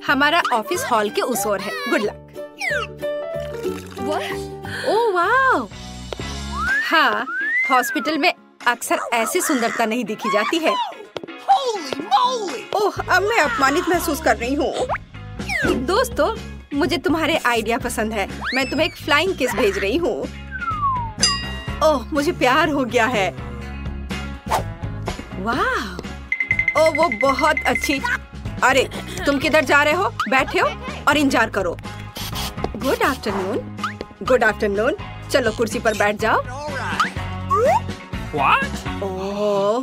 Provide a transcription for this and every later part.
हमारा office hall के उस ओर है। Good luck. ओह वाह! हाँ, हॉस्पिटल में अक्सर ऐसी सुंदरता नहीं देखी जाती है। ओह, अब मैं अपमानित महसूस कर रही हूँ। दोस्तों, मुझे तुम्हारे आइडिया पसंद है। मैं तुम्हें एक फ्लाइंग किस भेज रही हूँ। ओह, मुझे प्यार हो गया है। वाह! ओह, वो बहुत अच्छी। अरे, तुम किधर जा रहे हो? बैठे हो और इंतजार करो। Good afternoon. Good afternoon. चलो कुर्सी पर बैठ जाओ। ओह,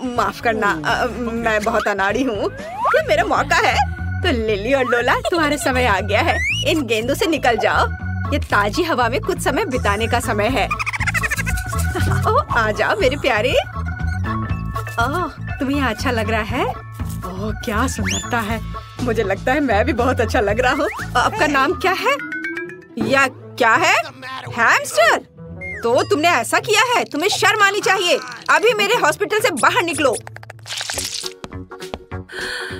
माफ करना, मैं बहुत अनाड़ी हूँ। ये मेरा मौका है। तो लिली और लोला, तुम्हारा समय आ गया है। इन गेंदों से निकल जाओ। ये ताजी हवा में कुछ समय बिताने का समय है। ओह, आ जाओ मेरे प्यारे। ओह, तुम्हें अच्छा लग रहा है? ओह, क्या सुंदरता है। मुझे लगता है मैं भी बहुत अच्छा लग रहा हूँ। आपका नाम क्या है? या क्या है? हैमस्टर? तो तुमने ऐसा किया है? तुम्हें शर्म आनी चाहिए। अभी मेरे हॉस्पिटल से बाहर निकलो।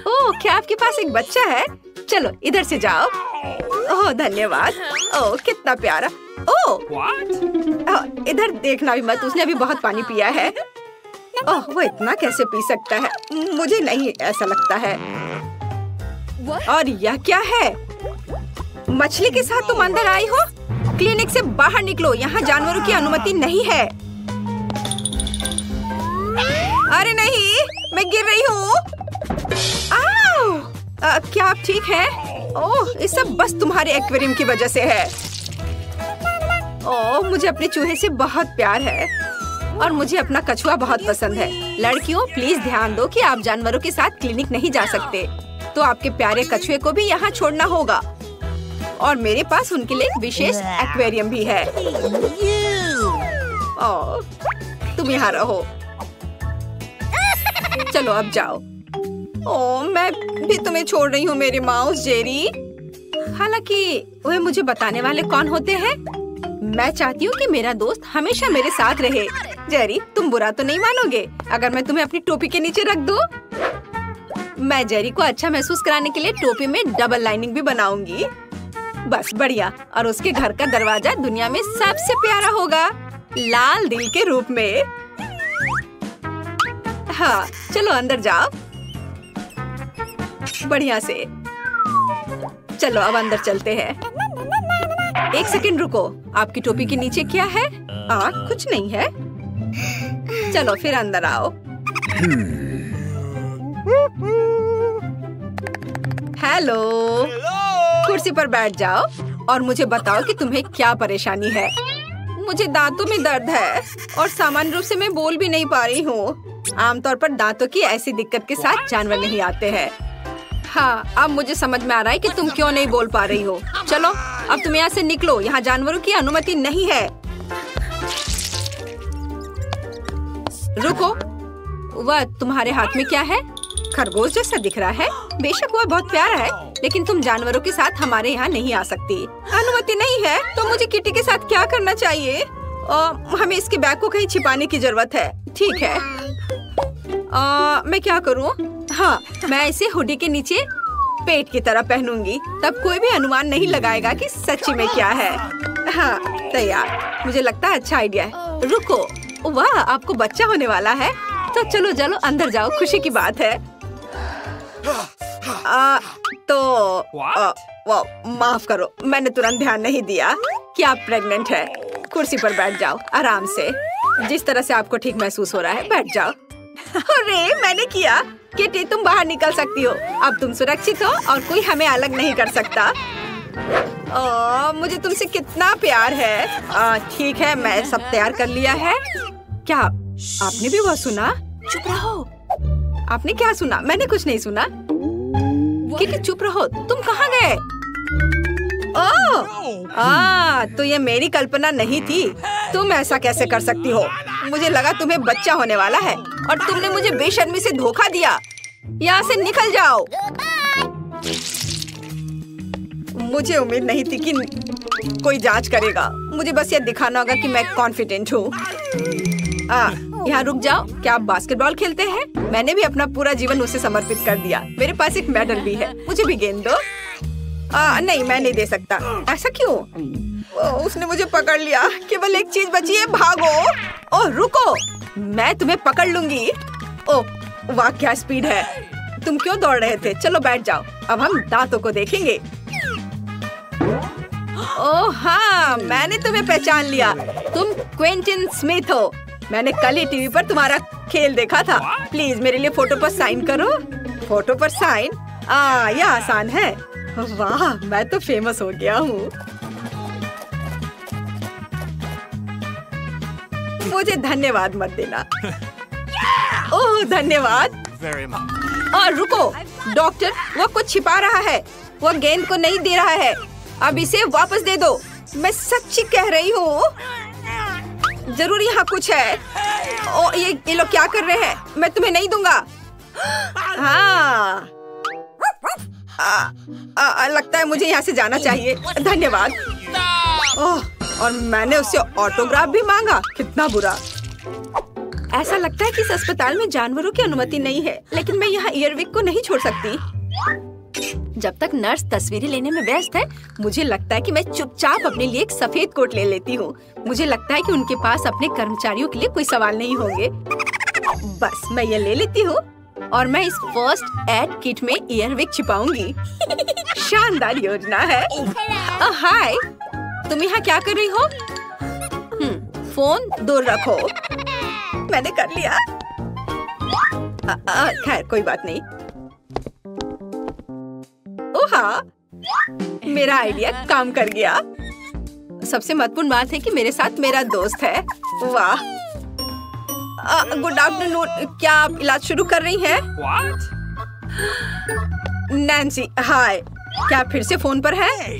ओह, क्या आपके पास एक बच्चा है? चलो इधर से जाओ। ओह, धन्यवाद। ओह, कितना प्यारा। ओह, इधर देखना भी मत, उसने अभी बहुत पानी पिया है। ओह, वो इतना कैसे पी सकता है? मुझे नहीं ऐसा लगता है। और यह क्या है? मछली के साथ तुम अंदर आई हो? क्लिनिक से बाहर निकलो, यहाँ जानवरों की अनुमति नहीं है। अरे नहीं, मैं गिर रही हूँ। क्या आप ठीक हैं? ओह, ये सब बस तुम्हारे एक्वेरियम की वजह से है। ओह, मुझे अपने चूहे से बहुत प्यार है और मुझे अपना कछुआ बहुत पसंद है। लड़कियों, प्लीज ध्यान दो कि आप जानवरों के साथ क्लिनिक नहीं जा सकते। तो आपके प्यारे कछुए को भी यहाँ छोड़ना होगा। और मेरे पास उनके लिए एक विशेष एक्वेरियम भी है। ओह, तुम यहाँ रहो। चलो अब जाओ। ओह, मैं भी तुम्हें छोड़ रही हूँ मेरे माउस जेरी। हालांकि वह मुझे बताने वाले कौन होते हैं? मैं चाहती हूँ कि मेरा दोस्त हमेशा मेरे साथ रहे। जेरी, तुम बुरा तो नहीं मानोगे अगर मैं तुम्हें अपनी टोपी के नीचे रख दूँ? मैं जेरी को अच्छा महसूस कराने के लिए टोपी में डबल लाइनिंग भी बनाऊंगी। बस बढ़िया। और उसके घर का दरवाजा दुनिया में सबसे प्यारा होगा, लाल दिल के रूप में। हाँ, चलो अंदर जाओ। बढ़िया से। चलो अब अंदर चलते हैं। एक सेकंड रुको, आपकी टोपी के नीचे क्या है? कुछ नहीं है। चलो फिर अंदर आओ। हेलो, कुर्सी पर बैठ जाओ और मुझे बताओ कि तुम्हें क्या परेशानी है। मुझे दांतों में दर्द है और सामान्य रूप से मैं बोल भी नहीं पा रही हूँ। आमतौर पर दांतों की ऐसी दिक्कत के साथ जानवर नहीं आते हैं। हाँ, अब मुझे समझ में आ रहा है कि तुम क्यों नहीं बोल पा रही हो। चलो अब तुम यहाँ से निकलो, यहाँ जानवरों की अनुमति नहीं है। रुको, वह तुम्हारे हाथ में क्या है? खरगोश जैसा दिख रहा है। बेशक वह बहुत प्यारा है, लेकिन तुम जानवरों के साथ हमारे यहाँ नहीं आ सकती। अनुमति नहीं है तो मुझे किटी के साथ क्या करना चाहिए? हमें इसके बैग को कहीं छिपाने की जरूरत है। ठीक है, मैं क्या करूँ? हाँ, मैं इसे हुडी के नीचे पेट की तरह पहनूंगी, तब कोई भी अनुमान नहीं लगाएगा कि सच्ची में क्या है। हाँ, तैयार। मुझे लगता है अच्छा आइडिया है। रुको, वाह, आपको बच्चा होने वाला है। तो चलो चलो अंदर जाओ, खुशी की बात है। माफ करो, मैंने तुरंत ध्यान नहीं दिया कि आप प्रेग्नेंट है। कुर्सी पर बैठ जाओ आराम से, जिस तरह से आपको ठीक महसूस हो रहा है। बैठ जाओ। अरे मैंने किया। किटी, तुम बाहर निकल सकती हो। अब तुम सुरक्षित हो और कोई हमें अलग नहीं कर सकता। मुझे तुमसे कितना प्यार है। ठीक है, मैं सब तैयार कर लिया है। क्या आपने भी वो सुना? चुप रहो। आपने क्या सुना? मैंने कुछ नहीं सुना। किटी चुप रहो, तुम कहाँ गए? तो ये मेरी कल्पना नहीं थी। तुम ऐसा कैसे कर सकती हो? मुझे लगा तुम्हें बच्चा होने वाला है और तुमने मुझे बेशर्मी से धोखा दिया। यहाँ से निकल जाओ। मुझे उम्मीद नहीं थी कि कोई जांच करेगा। मुझे बस ये दिखाना होगा कि मैं कॉन्फिडेंट हूँ। यहाँ रुक जाओ। क्या आप बास्केटबॉल खेलते हैं? मैंने भी अपना पूरा जीवन उसे समर्पित कर दिया। मेरे पास एक मेडल भी है। मुझे भी गेंद दो। नहीं, मैं नहीं दे सकता। ऐसा क्यों? उसने मुझे पकड़ लिया। केवल एक चीज बची है, भागो। ओह रुको, मैं तुम्हें पकड़ लूंगी। ओह वाह, क्या स्पीड है। तुम क्यों दौड़ रहे थे? चलो बैठ जाओ, अब हम दांतों को देखेंगे। ओह हाँ, मैंने तुम्हें पहचान लिया। तुम क्विंटन स्मिथ हो। मैंने कल ही टीवी पर तुम्हारा खेल देखा था। प्लीज मेरे लिए फोटो पर साइन करो। फोटो पर साइन? यह आसान है। वाह, मैं तो फेमस हो गया हूँ। मुझे धन्यवाद मत देना। ओह धन्यवाद। और रुको डॉक्टर, वो कुछ छिपा रहा है। वो गेंद को नहीं दे रहा है। अब इसे वापस दे दो। मैं सच्ची कह रही हूँ। जरूर यहाँ कुछ है। ओ ये लोग क्या कर रहे हैं? मैं तुम्हें नहीं दूंगा। हाँ लगता है मुझे यहाँ से जाना चाहिए। धन्यवाद। ओह, और मैंने उससे ऑटोग्राफ भी मांगा। कितना बुरा। ऐसा लगता है कि इस अस्पताल में जानवरों की अनुमति नहीं है, लेकिन मैं यहाँ ईयरविक को नहीं छोड़ सकती। जब तक नर्स तस्वीरें लेने में व्यस्त है, मुझे लगता है कि मैं चुपचाप अपने लिए एक सफेद कोट ले लेती हूँ। मुझे लगता है कि उनके पास अपने कर्मचारियों के लिए कोई सवाल नहीं होंगे। बस मैं ये ले लेती हूँ और मैं इस फर्स्ट एड किट में ईयरविक छिपाऊंगी। शानदार योजना है। हाय, तुम यहाँ क्या कर रही हो? फोन दूर रखो। मैंने कर लिया। खैर कोई बात नहीं। ओह हाँ, मेरा आइडिया काम कर गया। सबसे महत्वपूर्ण बात है कि मेरे साथ मेरा दोस्त है। वाह। Good afternoon. क्या आप इलाज शुरू कर रही हैं? नैन्सी, हाय। क्या फिर से फोन पर है?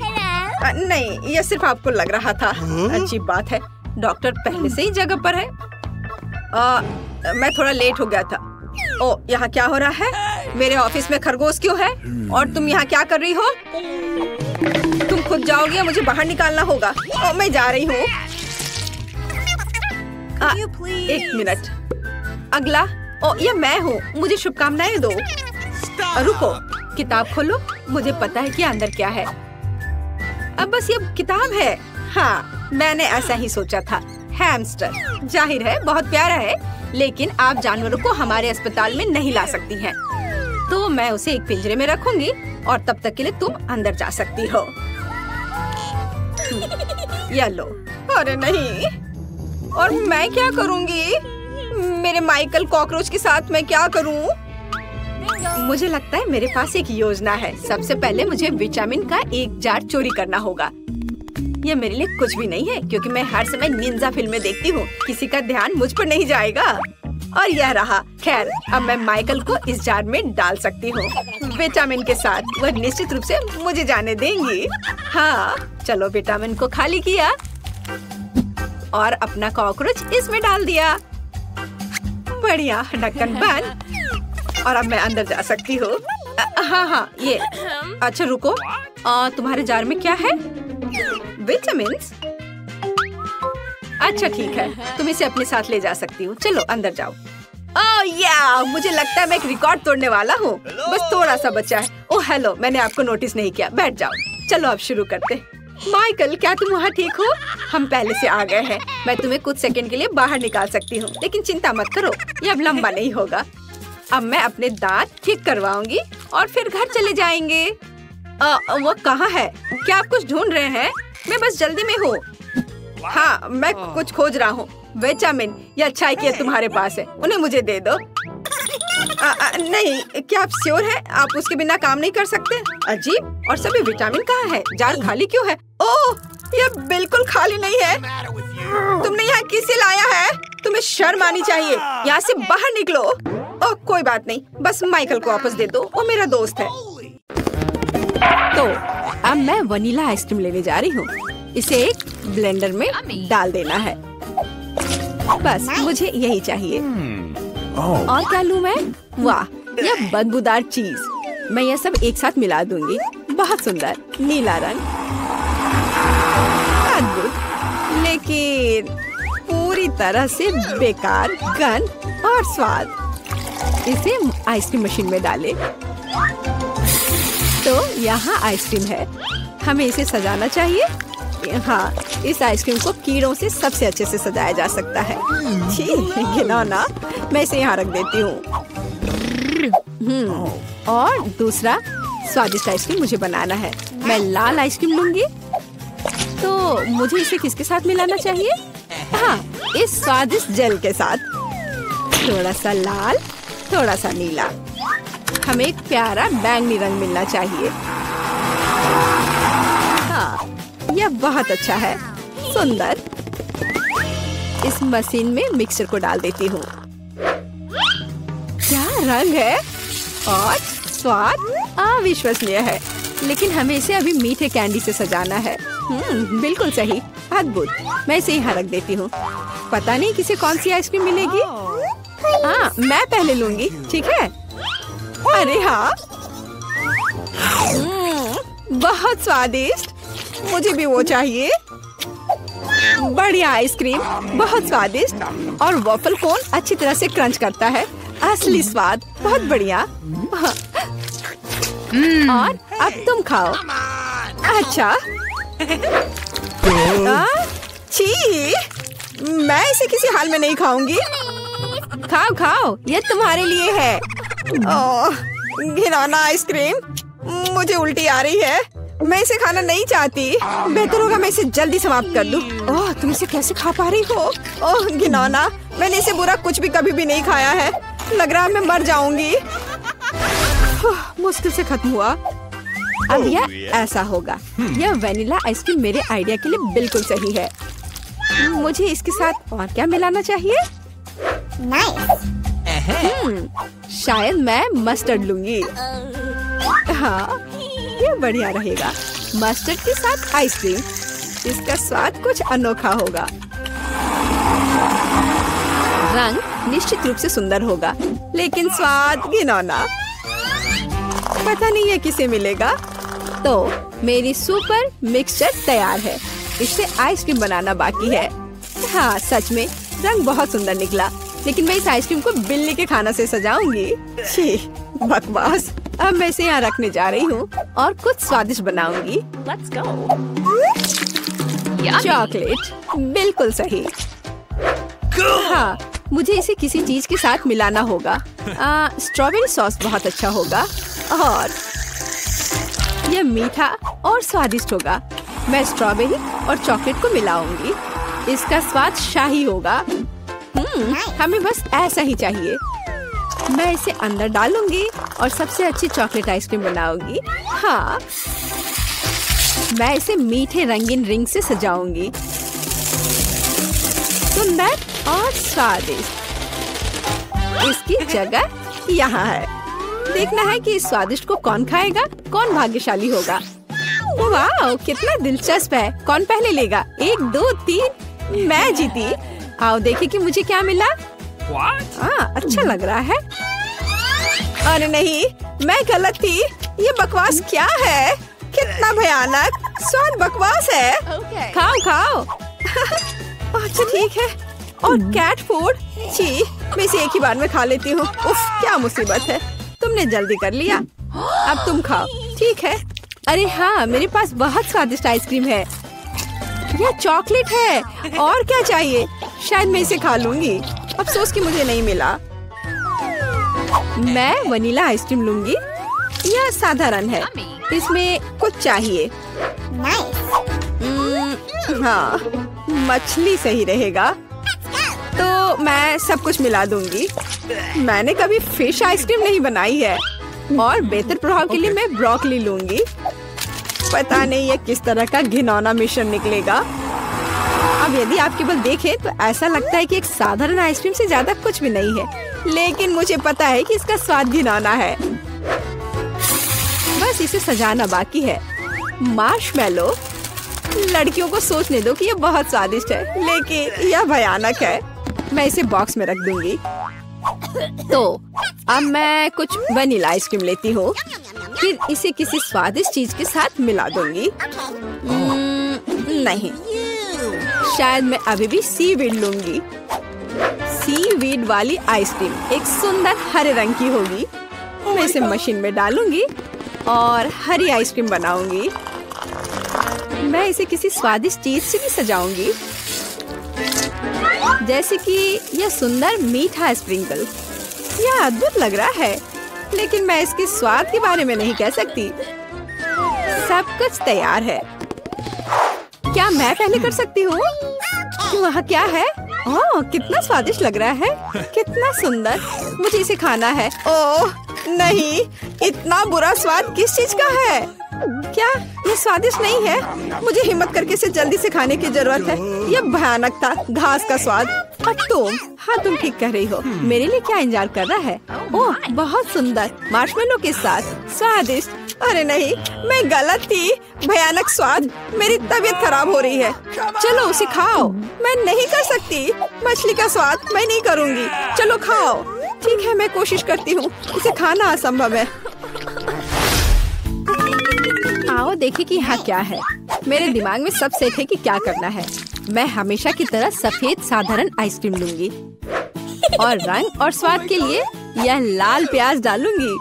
नहीं, यह सिर्फ आपको लग रहा था। अजीब बात है, डॉक्टर पहले से ही जगह पर है। मैं थोड़ा लेट हो गया था। ओ, यहाँ क्या हो रहा है? मेरे ऑफिस में खरगोश क्यों है? और तुम यहाँ क्या कर रही हो? तुम खुद जाओगी या मुझे बाहर निकालना होगा? ओ, मैं जा रही हूँ। एक मिनट। अगला। ओ, ये मैं हूँ। मुझे शुभकामनाएं दो। रुको, किताब खोलो। मुझे पता है कि अंदर क्या है। अब बस ये किताब है। हाँ, मैंने ऐसा ही सोचा था। हैमस्टर, जाहिर है बहुत प्यारा है, लेकिन आप जानवरों को हमारे अस्पताल में नहीं ला सकती हैं। तो मैं उसे एक पिंजरे में रखूंगी और तब तक के लिए तुम अंदर जा सकती हो। ये लो। अरे नहीं, और मैं क्या करूंगी? मेरे माइकल कॉकरोच के साथ मैं क्या करूं? मुझे लगता है मेरे पास एक योजना है। सबसे पहले मुझे विटामिन का एक जार चोरी करना होगा। ये मेरे लिए कुछ भी नहीं है, क्योंकि मैं हर समय निंजा फिल्में देखती हूँ। किसी का ध्यान मुझ पर नहीं जाएगा। और यह रहा। खैर, अब मैं माइकल को इस जार में डाल सकती हूँ विटामिन के साथ। वह निश्चित रूप से मुझे जाने देंगी। हाँ, चलो विटामिन को खाली किया और अपना कॉकरोच इसमें डाल दिया। बढ़िया, ढक्कन बंद। और अब मैं अंदर जा सकती हूँ। हाँ, ये। अच्छा रुको, तुम्हारे जार में क्या है? विटामिन्स? अच्छा ठीक है, तुम इसे अपने साथ ले जा सकती हो। चलो अंदर जाओ। ओह या, मुझे लगता है मैं एक रिकॉर्ड तोड़ने वाला हूँ। बस थोड़ा सा बचा है। ओह हेलो, मैंने आपको नोटिस नहीं किया। बैठ जाओ। चलो अब शुरू करते हैं। माइकल, क्या तुम वहाँ ठीक हो? हम पहले से आ गए हैं। मैं तुम्हें कुछ सेकंड के लिए बाहर निकाल सकती हूँ, लेकिन चिंता मत करो, ये अब लंबा नहीं होगा। अब मैं अपने दांत ठीक करवाऊंगी और फिर घर चले जाएंगे। वो कहाँ है? क्या आप कुछ ढूंढ रहे हैं? मैं बस जल्दी में हूँ। हाँ, मैं कुछ खोज रहा हूँ। विटामिन या अच्छाई की तुम्हारे पास है, उन्हें मुझे दे दो। नहीं, क्या आप श्योर है? आप उसके बिना काम नहीं कर सकते? अजीब, और सभी विटामिन कहाँ है? जार खाली क्यों है? ओह, यह बिल्कुल खाली नहीं है। तुमने यहाँ किसे लाया है? तुम्हें शर्म आनी चाहिए। यहाँ से बाहर निकलो। ओह कोई बात नहीं, बस माइकल को वापस दे दो, वो मेरा दोस्त है। तो अब मैं वनीला आइसक्रीम लेने जा रही हूँ। इसे एक ब्लेंडर में डाल देना है। बस मुझे यही चाहिए। और क्या लूँ मैं? वाह, यह बदबूदार चीज। मैं यह सब एक साथ मिला दूंगी। बहुत सुंदर नीला रंग। अद्भुत, लेकिन पूरी पूरी तरह से बेकार गंध और स्वाद। इसे आइसक्रीम मशीन में डालें। तो यहाँ आइसक्रीम है, हमें इसे सजाना चाहिए। हाँ, इस आइसक्रीम को कीड़ों से सबसे अच्छे से सजाया जा सकता है। छी, घिनौना। मैं इसे यहाँ रख देती हूँ। और दूसरा स्वादिष्ट आइसक्रीम मुझे बनाना है। मैं लाल आइसक्रीम लूंगी। तो मुझे इसे किसके साथ मिलाना चाहिए? हाँ, इस स्वादिष्ट जेल के साथ। थोड़ा सा लाल, थोड़ा सा नीला। हमें एक प्यारा बैंगनी रंग मिलना चाहिए। हाँ, यह बहुत अच्छा है, सुंदर। इस मशीन में मिक्सर को डाल देती हूँ। क्या रंग है और स्वाद अविश्वसनीय है। लेकिन हमें इसे अभी मीठे कैंडी से सजाना है। बिल्कुल सही, अद्भुत। मैं इसे यहाँ रख देती हूँ। पता नहीं किसे कौन सी आइसक्रीम मिलेगी। हाँ, मैं पहले लूंगी, ठीक है? अरे हाँ, बहुत स्वादिष्ट। मुझे भी वो चाहिए। बढ़िया आइसक्रीम, बहुत स्वादिष्ट। और वॉफल कोन अच्छी तरह से क्रंच करता है। असली स्वाद, बहुत बढ़िया। और अब तुम खाओ। अच्छा। छी, मैं इसे किसी हाल में नहीं खाऊंगी। खाओ खाओ, ये तुम्हारे लिए है। ओह, घिनौना आइसक्रीम। मुझे उल्टी आ रही है। मैं इसे खाना नहीं चाहती। बेहतर होगा मैं इसे जल्दी समाप्त कर दूं। ओह, तुम इसे कैसे खा पा रही हो? ओह घिनौना, मैंने इसे बुरा कुछ भी कभी भी नहीं खाया है। लग रहा है मैं मर जाऊंगी। मुश्किल से खत्म हुआ। अब यह ऐसा होगा। यह वेनिला आइसक्रीम मेरे आइडिया के लिए बिल्कुल सही है। मुझे इसके साथ और क्या मिलाना चाहिए? शायद मैं मस्टर्ड लूंगी। हाँ, ये बढ़िया रहेगा। मस्टर्ड के साथ आइसक्रीम, इसका स्वाद कुछ अनोखा होगा। रंग निश्चित रूप से सुंदर होगा, लेकिन स्वाद घिनौना। पता नहीं है किसे मिलेगा। तो मेरी सुपर मिक्सचर तैयार है। इससे आइसक्रीम बनाना बाकी है। हाँ, सच में रंग बहुत सुंदर निकला, लेकिन मैं इस आइसक्रीम को बिल्ली के खाना से सजाऊंगी। छी, बकवास। अब मैं इसे यहाँ रखने जा रही हूँ और कुछ स्वादिष्ट बनाऊंगी। चॉकलेट, बिल्कुल सही। हाँ, मुझे इसे किसी चीज के साथ मिलाना होगा। स्ट्रॉबेरी सॉस बहुत अच्छा होगा और यह मीठा और स्वादिष्ट होगा। मैं स्ट्रॉबेरी और चॉकलेट को मिलाऊंगी। इसका स्वाद शाही होगा। हमें बस ऐसा ही चाहिए। मैं इसे अंदर डालूंगी और सबसे अच्छी चॉकलेट आइसक्रीम बनाऊंगी। हाँ, मैं इसे मीठे रंगीन रिंग से सजाऊंगी। सुंदर और स्वादिष्ट। इसकी जगह यहाँ है। देखना है कि इस स्वादिष्ट को कौन खाएगा, कौन भाग्यशाली होगा। वाह, कितना दिलचस्प है। कौन पहले लेगा? 1, 2, 3। मैं जीती। आओ देखिए कि मुझे क्या मिला। अच्छा लग रहा है। अरे नहीं, मैं गलत थी। ये बकवास क्या है? कितना भयानक स्वाद बकवास है। खाओ खाओ। अच्छा ठीक है। और कैट फूड, छी, मैं इसे एक ही बार में खा लेती हूँ। उफ, क्या मुसीबत है। तुमने जल्दी कर लिया। अब तुम खाओ, ठीक है? अरे हाँ, मेरे पास बहुत स्वादिष्ट आइसक्रीम है। यह चॉकलेट है। और क्या चाहिए? शायद मैं इसे खा लूंगी। अफसोस कि मुझे नहीं मिला। मैं वनीला आइसक्रीम लूंगी। यह साधारण है, इसमें कुछ चाहिए। हाँ, मछली सही रहेगा। तो मैं सब कुछ मिला दूंगी। मैंने कभी फिश आइसक्रीम नहीं बनाई है। और बेहतर प्रभाव के लिए मैं ब्रोकली लूंगी। पता नहीं ये किस तरह का घिनौना मिश्रण निकलेगा। अब यदि आप केवल देखें तो ऐसा लगता है कि एक साधारण आइसक्रीम से ज्यादा कुछ भी नहीं है, लेकिन मुझे पता है कि इसका स्वाद घिनौना है। बस इसे सजाना बाकी है। मार्शमेलो। लड़कियों को सोचने दो कि ये बहुत स्वादिष्ट है, लेकिन यह भयानक है। मैं इसे बॉक्स में रख दूंगी। तो अब मैं कुछ वनीला आइसक्रीम लेती हूँ, फिर इसे किसी स्वादिष्ट चीज के साथ मिला दूंगी। नहीं, शायद मैं अभी भी सीवीड लूंगी। सीवीड वाली आइसक्रीम एक सुंदर हरे रंग की होगी। मैं इसे मशीन में डालूंगी और हरी आइसक्रीम बनाऊंगी। मैं इसे किसी स्वादिष्ट चीज से भी सजाऊंगी, जैसे कि यह सुंदर मीठा स्प्रिंकल। यह अद्भुत लग रहा है, लेकिन मैं इसके स्वाद के बारे में नहीं कह सकती। सब कुछ तैयार है। क्या मैं पहले कर सकती हूँ? वहाँ क्या है? ओह, कितना स्वादिष्ट लग रहा है। कितना सुंदर। मुझे इसे खाना है। ओह नहीं, इतना बुरा स्वाद किस चीज का है? क्या ये स्वादिष्ट नहीं है? मुझे हिम्मत करके इसे जल्दी से खाने की जरूरत है। यह भयानक था, घास का स्वाद। और तुम? हाँ, तुम ठीक कह रही हो। मेरे लिए क्या इंतजार कर रहा है? ओह, बहुत सुंदर मार्शमेलो के साथ स्वादिष्ट। अरे नहीं, मैं गलत थी। भयानक स्वाद। मेरी तबीयत खराब हो रही है। चलो उसे खाओ। मैं नहीं कर सकती। मछली का स्वाद मैं नहीं करूँगी। चलो खाओ। ठीक है, मैं कोशिश करती हूँ। इसे खाना असंभव है। आओ देखें कि यहाँ क्या है। मेरे दिमाग में सब सेट है कि क्या करना है। मैं हमेशा की तरह सफेद साधारण आइसक्रीम लूंगी और रंग और स्वाद के लिए यह लाल प्याज डालूंगी।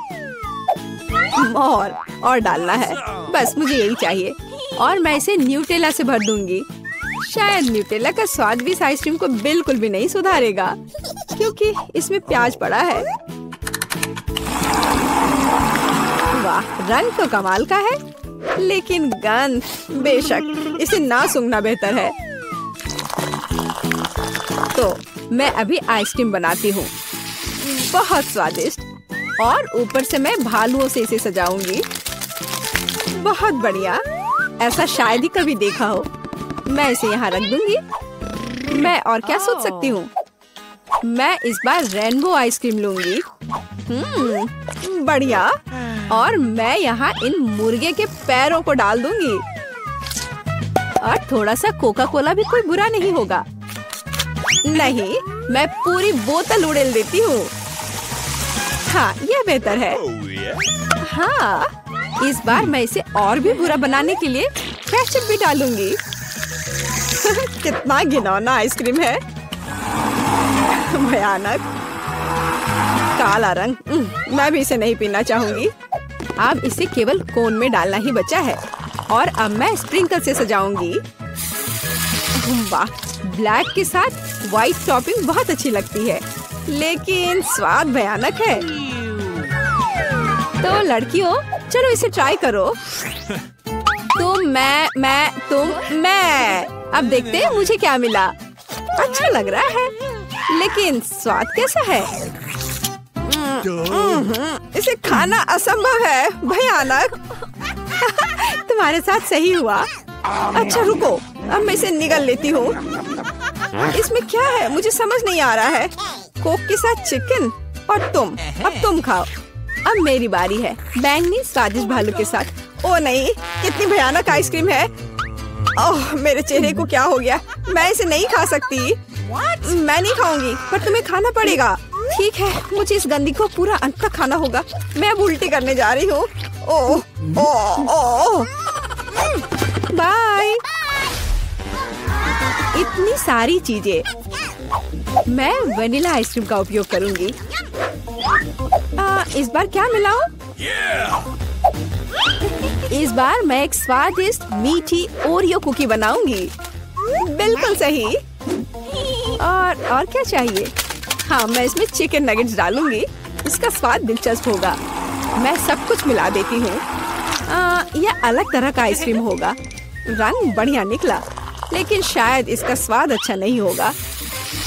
और डालना है, बस मुझे यही चाहिए। और मैं इसे न्यूटेला से भर दूंगी। शायद न्यूटेला का स्वाद भी इस आइसक्रीम को बिल्कुल भी नहीं सुधारेगा, क्योंकि इसमें प्याज पड़ा है। वाह, रंग तो कमाल का है, लेकिन गंध, बेशक इसे ना सूंघना बेहतर है। तो मैं अभी आइसक्रीम बनाती हूँ, बहुत स्वादिष्ट। और ऊपर से मैं भालुओं से इसे सजाऊंगी। बहुत बढ़िया, ऐसा शायद ही कभी देखा हो। मैं इसे यहाँ रख दूंगी। मैं और क्या सोच सकती हूँ? मैं इस बार रेनबो आइसक्रीम लूंगी। बढ़िया। और मैं यहाँ इन मुर्गे के पैरों को डाल दूंगी। और थोड़ा सा कोका कोला भी कोई बुरा नहीं होगा। नहीं, मैं पूरी बोतल उड़ेल देती हूँ। हाँ, यह बेहतर है। हाँ, इस बार मैं इसे और भी बुरा बनाने के लिए केचप भी डालूंगी। कितना घिनौना आइसक्रीम है। भयानक काला रंग। मैं भी इसे नहीं पीना चाहूंगी। अब इसे केवल कोन में डालना ही बचा है। और अब मैं स्प्रिंकल से सजाऊंगी। वाह, ब्लैक के साथ व्हाइट टॉपिंग बहुत अच्छी लगती है, लेकिन स्वाद भयानक है। तो लड़कियों, चलो इसे ट्राई करो। तुम, मैं। अब देखते हैं मुझे क्या मिला। अच्छा लग रहा है, लेकिन स्वाद कैसा है? इसे खाना असंभव है, भयानक। तुम्हारे साथ सही हुआ। अच्छा रुको, अब मैं इसे निगल लेती हूँ। इसमें क्या है मुझे समझ नहीं आ रहा है। कोक के साथ चिकन। और तुम, अब तुम खाओ। अब मेरी बारी है, बैंगनी स्वादिष्ट भालू के साथ। ओ नहीं, कितनी भयानक आइसक्रीम है। ओह, मेरे चेहरे को क्या हो गया? मैं इसे नहीं खा सकती। मैं नहीं खाऊंगी, पर तुम्हें खाना पड़ेगा। ठीक है, मुझे इस गंदी को पूरा अंत तक खाना होगा। मैं अब उल्टी करने जा रही हूँ। ओह ओह ओह, बाय। इतनी सारी चीजें। मैं वनीला आइसक्रीम का उपयोग करूंगी। इस बार क्या मिलाऊं? इस बार मैं एक स्वादिष्ट मीठी ओरियो कुकी बनाऊंगी। बिल्कुल सही। और क्या चाहिए? हाँ, मैं इसमें चिकन नगेट्स डालूंगी। इसका स्वाद दिलचस्प होगा। मैं सब कुछ मिला देती हूँ। यह अलग तरह का आइसक्रीम होगा। रंग बढ़िया निकला, लेकिन शायद इसका स्वाद अच्छा नहीं होगा।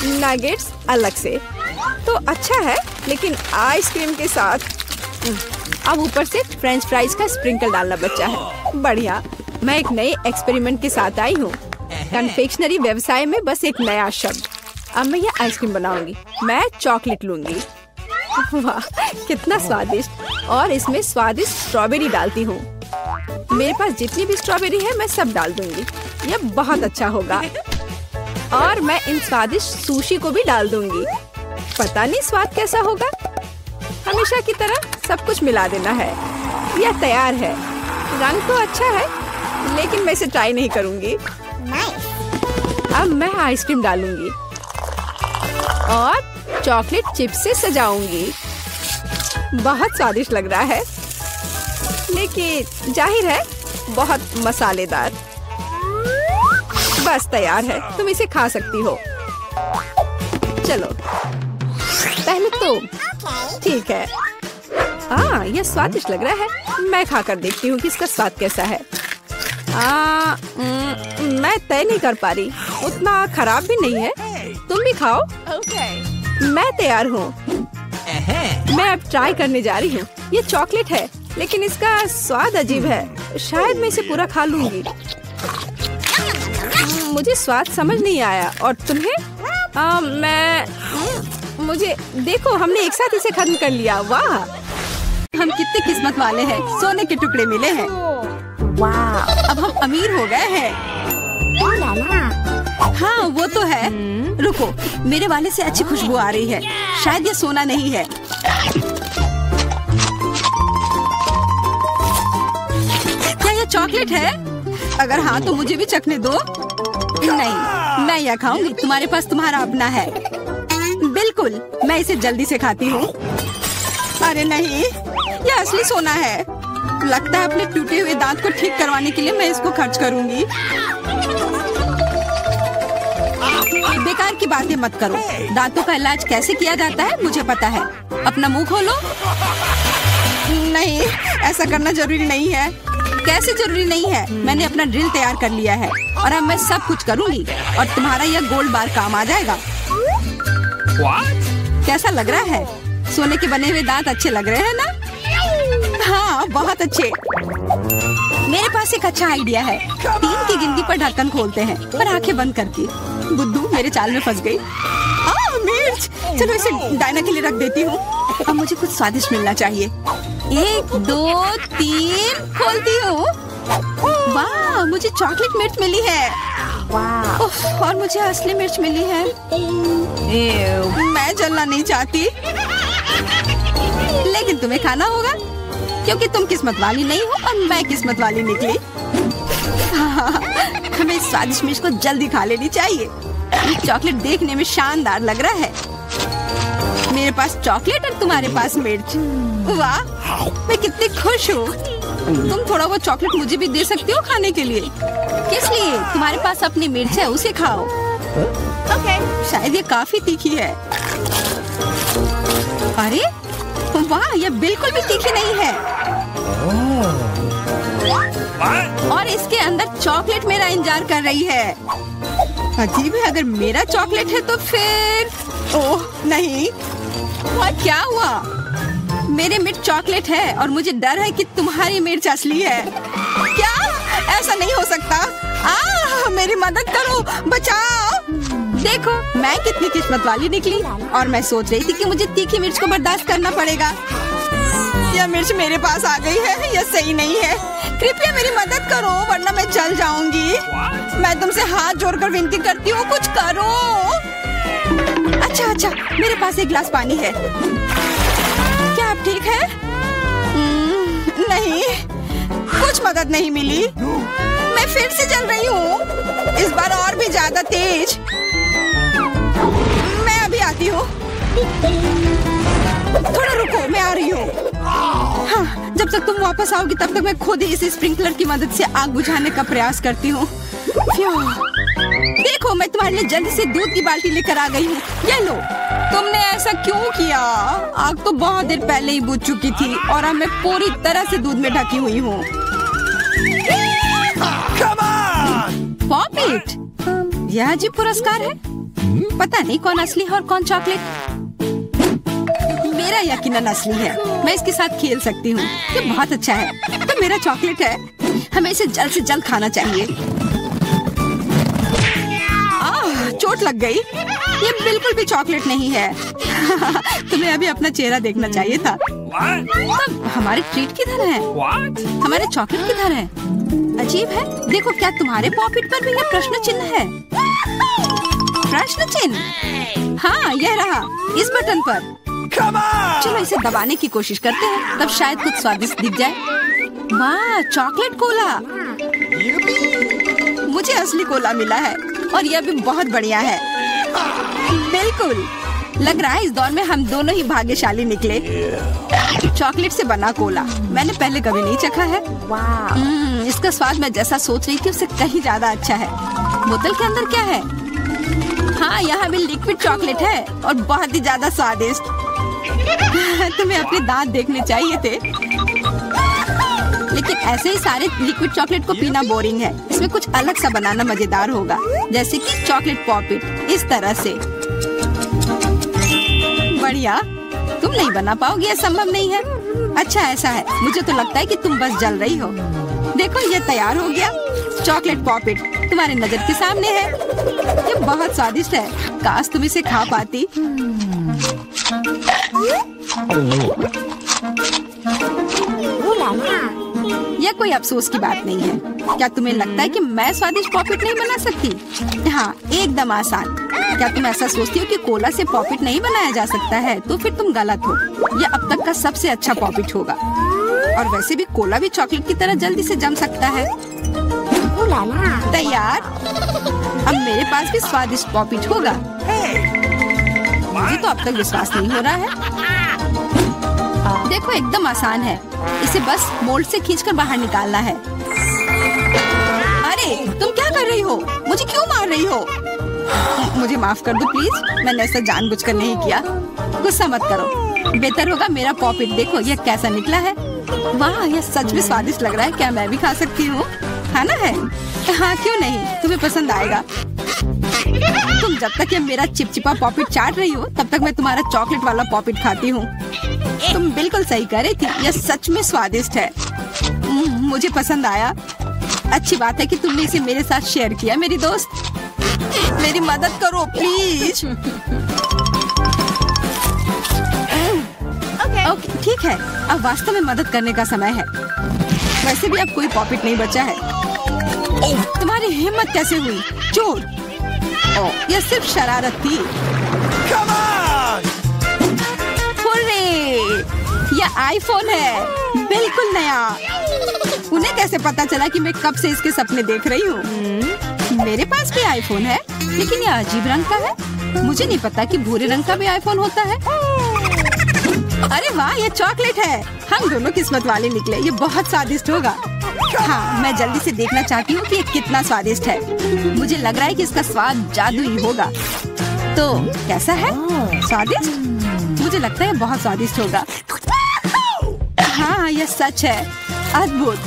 नगेट्स अलग से तो अच्छा है, लेकिन आइसक्रीम के साथ अब ऊपर से फ्रेंच फ्राइज का स्प्रिंकल डालना बचा है। बढ़िया। मैं एक नए एक्सपेरिमेंट के साथ आई हूँ। कन्फेक्शनरी व्यवसाय में बस एक नया शब्द। अब मैं ये आइसक्रीम बनाऊंगी। मैं चॉकलेट लूंगी। वाह, कितना स्वादिष्ट। और इसमें स्वादिष्ट स्ट्रॉबेरी डालती हूँ। मेरे पास जितनी भी स्ट्रॉबेरी है मैं सब डाल दूंगी। यह बहुत अच्छा होगा। और मैं इन स्वादिष्ट सुशी को भी डाल दूंगी। पता नहीं स्वाद कैसा होगा। हमेशा की तरह सब कुछ मिला देना है। यह तैयार है। रंग तो अच्छा है, लेकिन मैं इसे ट्राई नहीं करूंगी। अब मैं आइसक्रीम डालूंगी और चॉकलेट चिप्स से सजाऊंगी। बहुत स्वादिष्ट लग रहा है, लेकिन जाहिर है बहुत मसालेदार। बस तैयार है, तुम इसे खा सकती हो। चलो पहले तुम। ठीक है। यह स्वादिष्ट लग रहा है। मैं खाकर देखती हूँ कि इसका स्वाद कैसा है। मैं तय नहीं कर पा रही, उतना खराब भी नहीं है। तुम भी खाओ। मैं तैयार हूँ। मैं अब ट्राई करने जा रही हूँ। ये चॉकलेट है, लेकिन इसका स्वाद अजीब है। शायद मैं इसे पूरा खा लूंगी। मुझे स्वाद समझ नहीं आया। और तुम्हें? मुझे देखो, हमने एक साथ इसे खत्म कर लिया। वाह, हम कितने किस्मत वाले हैं। सोने के टुकड़े मिले हैं। वाह, अब हम अमीर हो गए हैं। हाँ वो तो है। रुको, मेरे वाले से अच्छी खुशबू आ रही है। शायद ये सोना नहीं है। क्या ये चॉकलेट है? अगर हाँ तो मुझे भी चखने दो। नहीं, मैं यह खाऊंगी। तुम्हारे पास तुम्हारा अपना है। बिल्कुल, मैं इसे जल्दी से खाती हूँ। अरे नहीं, यह असली सोना है। लगता है अपने टूटे हुए दांत को ठीक करवाने के लिए मैं इसको खर्च करूंगी। बेकार की बातें मत करो। दांतों का इलाज कैसे किया जाता है मुझे पता है। अपना मुंह खोलो। नहीं, ऐसा करना जरूरी नहीं है। कैसे जरूरी नहीं है? मैंने अपना ड्रिल तैयार कर लिया है और अब मैं सब कुछ करूंगी और तुम्हारा यह गोल्ड बार काम आ जाएगा। कैसा लग रहा है? सोने के बने हुए दांत अच्छे लग रहे हैं ना? हाँ, बहुत अच्छे। मेरे पास एक अच्छा आइडिया है। 3 की गिनती पर ढक्कन खोलते हैं, पर आंखें बंद करके। बुद्धू मेरे चाल में फंस गई। मिर्च। चलो इसे डायना के लिए रख देती हूँ। अब मुझे कुछ स्वादिष्ट मिलना चाहिए। 1 2 3 खोलती हूँ। वाह, मुझे चॉकलेट मिर्च मिली है। वाह, और मुझे असली मिर्च मिली है। मैं जलना नहीं चाहती, लेकिन तुम्हें खाना होगा क्योंकि तुम किस्मत वाली नहीं हो और मैं किस्मत वाली निकली। हमें इस स्वादिष्ट मिर्च को जल्दी खा लेनी चाहिए। ये चॉकलेट देखने में शानदार लग रहा है। मेरे पास चॉकलेट और तुम्हारे पास मिर्च। वाह, मैं कितनी खुश हूँ। तुम थोड़ा वो चॉकलेट मुझे भी दे सकती हो खाने के लिए। किस लिए? तुम्हारे पास अपनी मिर्च है, उसे खाओ। शायद ये काफी तीखी है। अरे वाह, यह बिल्कुल भी तीखी नहीं है। और इसके अंदर चॉकलेट मेरा इंतजार कर रही है। अजीब है, अगर मेरा चॉकलेट है तो फिर ओह नहीं। क्या हुआ? मेरे मिर्च चॉकलेट है और मुझे डर है कि तुम्हारी मिर्च असली है। क्या? ऐसा नहीं हो सकता। मेरी मदद करो, बचाओ। देखो मैं कितनी किस्मत वाली निकली। और मैं सोच रही थी कि मुझे तीखी मिर्च को बर्दाश्त करना पड़ेगा। यह मिर्च मेरे पास आ गई है। यह सही नहीं है। कृपया मेरी मदद करो, वरना मैं जल जाऊंगी। मैं तुमसे हाथ जोड़कर विनती करती हूँ, कुछ करो। अच्छा, मेरे पास एक गिलास पानी है। क्या आप ठीक है? नहीं, कुछ मदद नहीं मिली। मैं फिर से जल रही हूँ, इस बार और भी ज्यादा तेज। मैं अभी आती हूँ। थोड़ा रुको, मैं आ रही हूँ। हाँ, जब तक तुम वापस आओगी तब तक मैं खुद ही इस स्प्रिंकलर की मदद से आग बुझाने का प्रयास करती हूँ। देखो, मैं तुम्हारे लिए जल्दी से दूध की बाल्टी लेकर आ गई हूँ। ये लो। तुमने ऐसा क्यों किया? आग तो बहुत देर पहले ही बुझ चुकी थी और अब मैं पूरी तरह से दूध में ढकी हुई हूँ। पॉपिट, यह अजीब पुरस्कार है। पता नहीं कौन असली है और कौन चॉकलेट। मेरा यकीनन असली है। मैं इसके साथ खेल सकती हूँ। ये बहुत अच्छा है। तो मेरा चॉकलेट है। हमें इसे जल्द से जल्द खाना चाहिए। चोट लग गई। ये बिल्कुल भी चॉकलेट नहीं है। तुम्हें अभी अपना चेहरा देखना चाहिए था। तब हमारे ट्रीट किधर है? हमारे चॉकलेट किधर है? अजीब है। देखो, क्या तुम्हारे पॉकेट पर भी यह प्रश्न चिन्ह है? प्रश्न चिन्ह? हाँ, यह रहा, इस बटन पर। चलो इसे दबाने की कोशिश करते हैं, तब शायद कुछ स्वादिष्ट दिख जाए। वाह, चॉकलेट कोला। मुझे असली कोला मिला है। और यह भी बहुत बढ़िया है। बिल्कुल, लग रहा है इस दौर में हम दोनों ही भाग्यशाली निकले। चॉकलेट से बना कोला मैंने पहले कभी नहीं चखा है। इसका स्वाद मैं जैसा सोच रही थी उससे कहीं ज्यादा अच्छा है। बोतल के अंदर क्या है? हाँ, यहाँ भी लिक्विड चॉकलेट है और बहुत ही ज्यादा स्वादिष्ट। तुम्हें अपने दांत देखने चाहिए थे। लेकिन ऐसे ही सारे लिक्विड चॉकलेट को पीना बोरिंग है। इसमें कुछ अलग सा बनाना मजेदार होगा, जैसे कि चॉकलेट पॉपिट इस तरह से। बढ़िया, तुम नहीं बना पाओगी, यह संभव नहीं है। अच्छा ऐसा है, मुझे तो लगता है कि तुम बस जल रही हो। देखो ये तैयार हो गया। चॉकलेट पॉपिट तुम्हारे नजर के सामने है। ये बहुत स्वादिष्ट है, काश तुम इसे खा पाती। यह कोई अफसोस की बात नहीं है। क्या तुम्हें लगता है कि मैं स्वादिष्ट पॉपिट नहीं बना सकती? हाँ, एकदम आसान। क्या तुम ऐसा सोचती हो कि कोला से पॉपिट नहीं बनाया जा सकता है? तो फिर तुम गलत हो। यह अब तक का सबसे अच्छा पॉपिट होगा। और वैसे भी कोला भी चॉकलेट की तरह जल्दी से जम सकता है। तैयार? अब मेरे पास भी स्वादिष्ट पॉपिट होगा। मुझे तो अब तक विश्वास नहीं हो रहा है। देखो एकदम आसान है। इसे बस मोल्ड से खींचकर बाहर निकालना है। अरे तुम क्या कर रही हो? मुझे क्यों मार रही हो? मुझे माफ कर दो प्लीज, मैंने ऐसा जानबूझकर नहीं किया। गुस्सा मत करो। बेहतर होगा मेरा पॉपिट देखो यह कैसा निकला है। वाह, यह सच में स्वादिष्ट लग रहा है। क्या मैं भी खा सकती हूँ? खाना है? हाँ क्यों नहीं, तुम्हें पसंद आएगा। तुम जब तक ये मेरा चिपचिपा पॉपिट चाट रही हो तब तक मैं तुम्हारा चॉकलेट वाला पॉपिट खाती हूँ। तुम बिल्कुल सही कह रही थी, यह सच में स्वादिष्ट है। मुझे पसंद आया। अच्छी बात है कि तुमने इसे मेरे साथ शेयर किया। मेरी दोस्त, मेरी मदद करो प्लीज। ओके ठीक है, अब वास्तव में मदद करने का समय है। वैसे भी अब कोई पॉपिट नहीं बचा है। तुम्हारी हिम्मत कैसे हुई? चोर! यह सिर्फ शरारत थी। यह आईफोन है, बिल्कुल नया। उन्हें कैसे पता चला कि मैं कब से इसके सपने देख रही हूँ? मेरे पास भी आईफोन है, लेकिन यह अजीब रंग का है। मुझे नहीं पता कि भूरे रंग का भी आईफोन होता है। अरे वाह, ये चॉकलेट है। हम दोनों किस्मत वाले निकले। ये बहुत स्वादिष्ट होगा। हाँ, मैं जल्दी से देखना चाहती हूँ कि ये कितना स्वादिष्ट है। मुझे लग रहा है कि इसका स्वाद जादुई होगा। तो कैसा है? स्वादिष्ट? मुझे लगता है बहुत स्वादिष्ट होगा। हाँ, यह सच है। अद्भुत।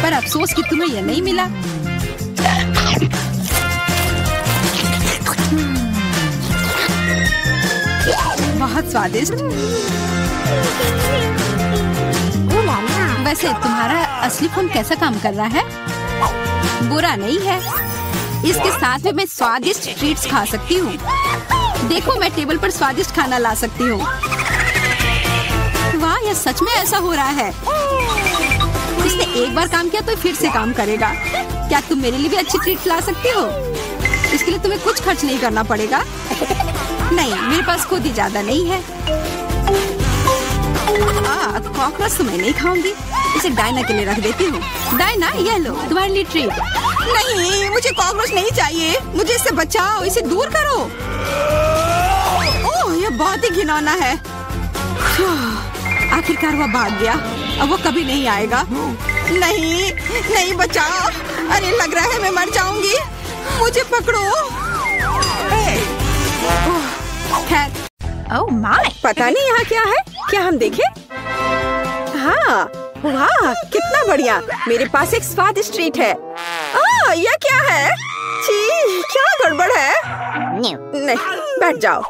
पर अफसोस कि तुम्हें यह नहीं मिला। बहुत स्वादिष्ट। वैसे तुम्हारा असली फोन कैसा काम कर रहा है? बुरा नहीं है। इसके साथ में मैं स्वादिष्ट ट्रीट्स खा सकती हूँ। देखो, मैं टेबल पर स्वादिष्ट खाना ला सकती हूँ। वाह, यह सच में ऐसा हो रहा है। इसने एक बार काम किया तो फिर से काम करेगा। क्या तुम मेरे लिए भी अच्छी ट्रीट ला सकती हो? इसके लिए तुम्हें कुछ खर्च नहीं करना पड़ेगा। नहीं, मेरे पास खुद ही ज्यादा नहीं है। कॉकरोच तो मैं नहीं खाऊंगी। इसे डायना के लिए रख देती हूँ। डायना, यह लो तुम्हारे लिए ट्रीट। नहीं, मुझे कॉकरोच नहीं चाहिए। मुझे इससे बचाओ, इसे दूर करो। ओह, यह बहुत ही घिनौना है। आखिरकार वह भाग गया। अब वो कभी नहीं आएगा। नहीं, नहीं बचाओ। अरे लग रहा है मैं मर जाऊंगी। मुझे पकड़ो। खैर, ओह माय, पता नहीं यहाँ क्या है। क्या हम देखें? हाँ, वाह कितना बढ़िया। मेरे पास एक स्वादिष्ट ट्रीट है। यह क्या है? छी, क्या गड़बड़ है? नहीं, बैठ जाओ।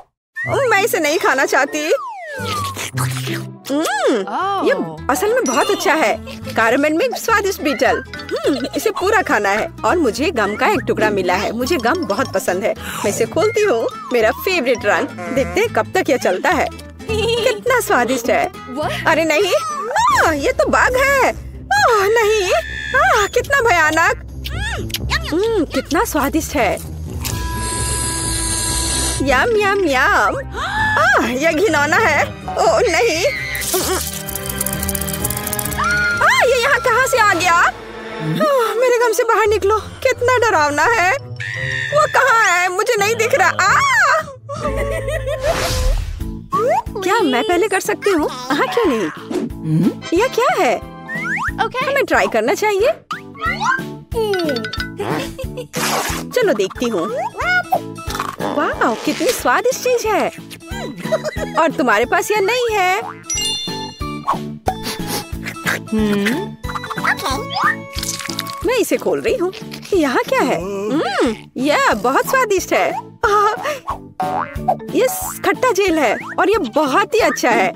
मैं इसे नहीं खाना चाहती। ये असल में बहुत अच्छा है। कैरामेल में स्वादिष्ट बीटल। इसे पूरा खाना है। और मुझे गम का एक टुकड़ा मिला है। मुझे गम बहुत पसंद है। मैं इसे खोलती हूँ। मेरा फेवरेट रंग। देखते हैं कब तक यह चलता है। कितना स्वादिष्ट है। अरे नहीं, ये तो बाघ है। नहीं, कितना भयानक। कितना स्वादिष्ट है। यम यम यम। यह घिनौना है। ओह नहीं, ये यहाँ कहाँ से आ गया? मेरे घर से बाहर निकलो, कितना डरावना है। वो कहाँ है? मुझे नहीं दिख रहा। क्या मैं पहले कर सकती हूँ? हाँ, क्यों नहीं? यह क्या है? हमें ट्राई करना चाहिए। चलो देखती हूँ। वाह, कितनी स्वादिष्ट चीज है। और तुम्हारे पास यह नहीं है। मैं इसे खोल रही हूँ। यहाँ क्या है? यह बहुत स्वादिष्ट है। ये खट्टा जेल है और ये बहुत ही अच्छा है।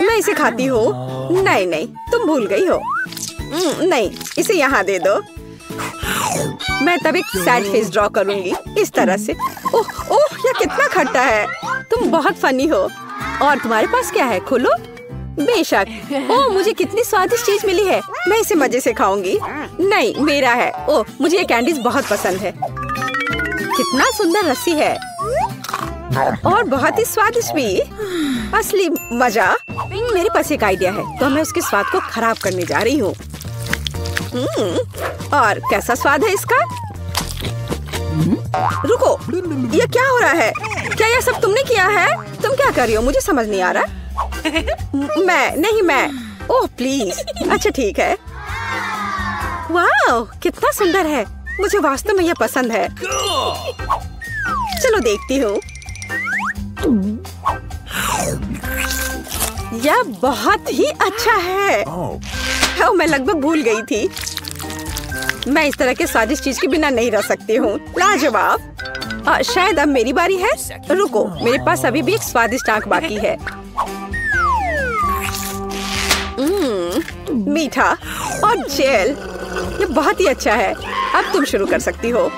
मैं इसे खाती हूँ। नहीं नहीं, तुम भूल गई हो। नहीं, इसे यहाँ दे दो। मैं तब एक सैड फेस ड्रॉ करूंगी इस तरह से। ओह ओह, यह कितना खट्टा है। तुम बहुत फनी हो। और तुम्हारे पास क्या है? खोलो। बेशक। ओह, मुझे कितनी स्वादिष्ट चीज मिली है। मैं इसे मजे से खाऊंगी। नहीं, मेरा है। ओह, मुझे ये कैंडीज बहुत पसंद है। कितना सुंदर रस्सी है और बहुत ही स्वादिष्ट भी। असली मजा। मेरे पास एक आइडिया है, तो मैं उसके स्वाद को खराब करने जा रही हूँ। और कैसा स्वाद है इसका? रुको, ये क्या हो रहा है? क्या यह सब तुमने किया है? तुम क्या कर रही हो? मुझे समझ नहीं आ रहा। मैं। Oh please. अच्छा ठीक है। वाह, कितना सुंदर है। मुझे वास्तव में यह पसंद है। चलो देखती हूँ। यह बहुत ही अच्छा है। ओह, मैं लगभग भूल गई थी। मैं इस तरह के स्वादिष्ट चीज के बिना नहीं रह सकती हूँ। लाजवाब। शायद अब मेरी बारी है। रुको, मेरे पास अभी भी एक स्वादिष्ट आंख बाकी है। मीठा और जेल, ये बहुत ही अच्छा है। अब तुम शुरू कर सकती हो।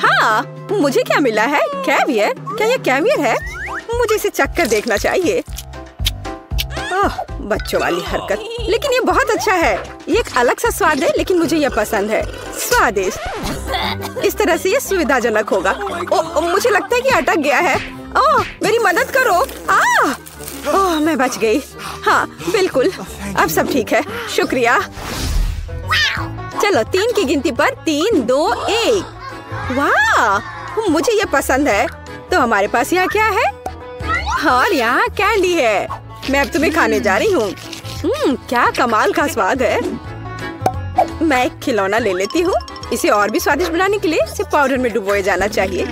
हाँ, मुझे क्या मिला है? कैवियर? क्या ये कैवियर है? मुझे इसे चखकर देखना चाहिए। बच्चों वाली हरकत, लेकिन ये बहुत अच्छा है। ये एक अलग सा स्वाद है, लेकिन मुझे ये पसंद है। स्वादिष्ट। इस तरह से ये सुविधाजनक होगा। मुझे लगता है कि अटक गया है। ओह, मेरी मदद करो। ओह, मैं बच गई। हाँ बिल्कुल, अब सब ठीक है। शुक्रिया। चलो 3 की गिनती पर 3, 2, 1। वाह, मुझे ये पसंद है। तो हमारे पास यहाँ क्या है? और यहाँ कैंडी है। मैं अब तुम्हें खाने जा रही हूँ। क्या कमाल का स्वाद है। मैं एक खिलौना ले लेती हूँ। इसे और भी स्वादिष्ट बनाने के लिए इसे पाउडर में डुबोया जाना चाहिए।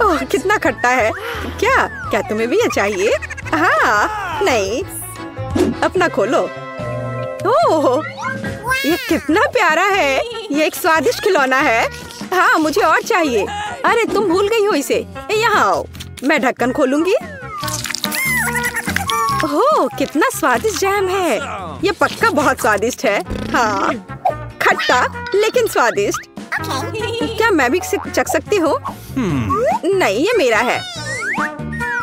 ओह, कितना खट्टा है। क्या तुम्हें भी ये चाहिए? हाँ, नहीं, अपना खोलो। ओह, ये कितना प्यारा है। ये एक स्वादिष्ट खिलौना है। हाँ, मुझे और चाहिए। अरे तुम भूल गई हो इसे। यहाँ आओ, मैं ढक्कन खोलूंगी। ओह, कितना स्वादिष्ट जैम है। ये पक्का बहुत स्वादिष्ट है। हाँ, खट्टा लेकिन स्वादिष्ट। क्या मैं भी इसे चख सकती हूँ? नहीं, ये मेरा है।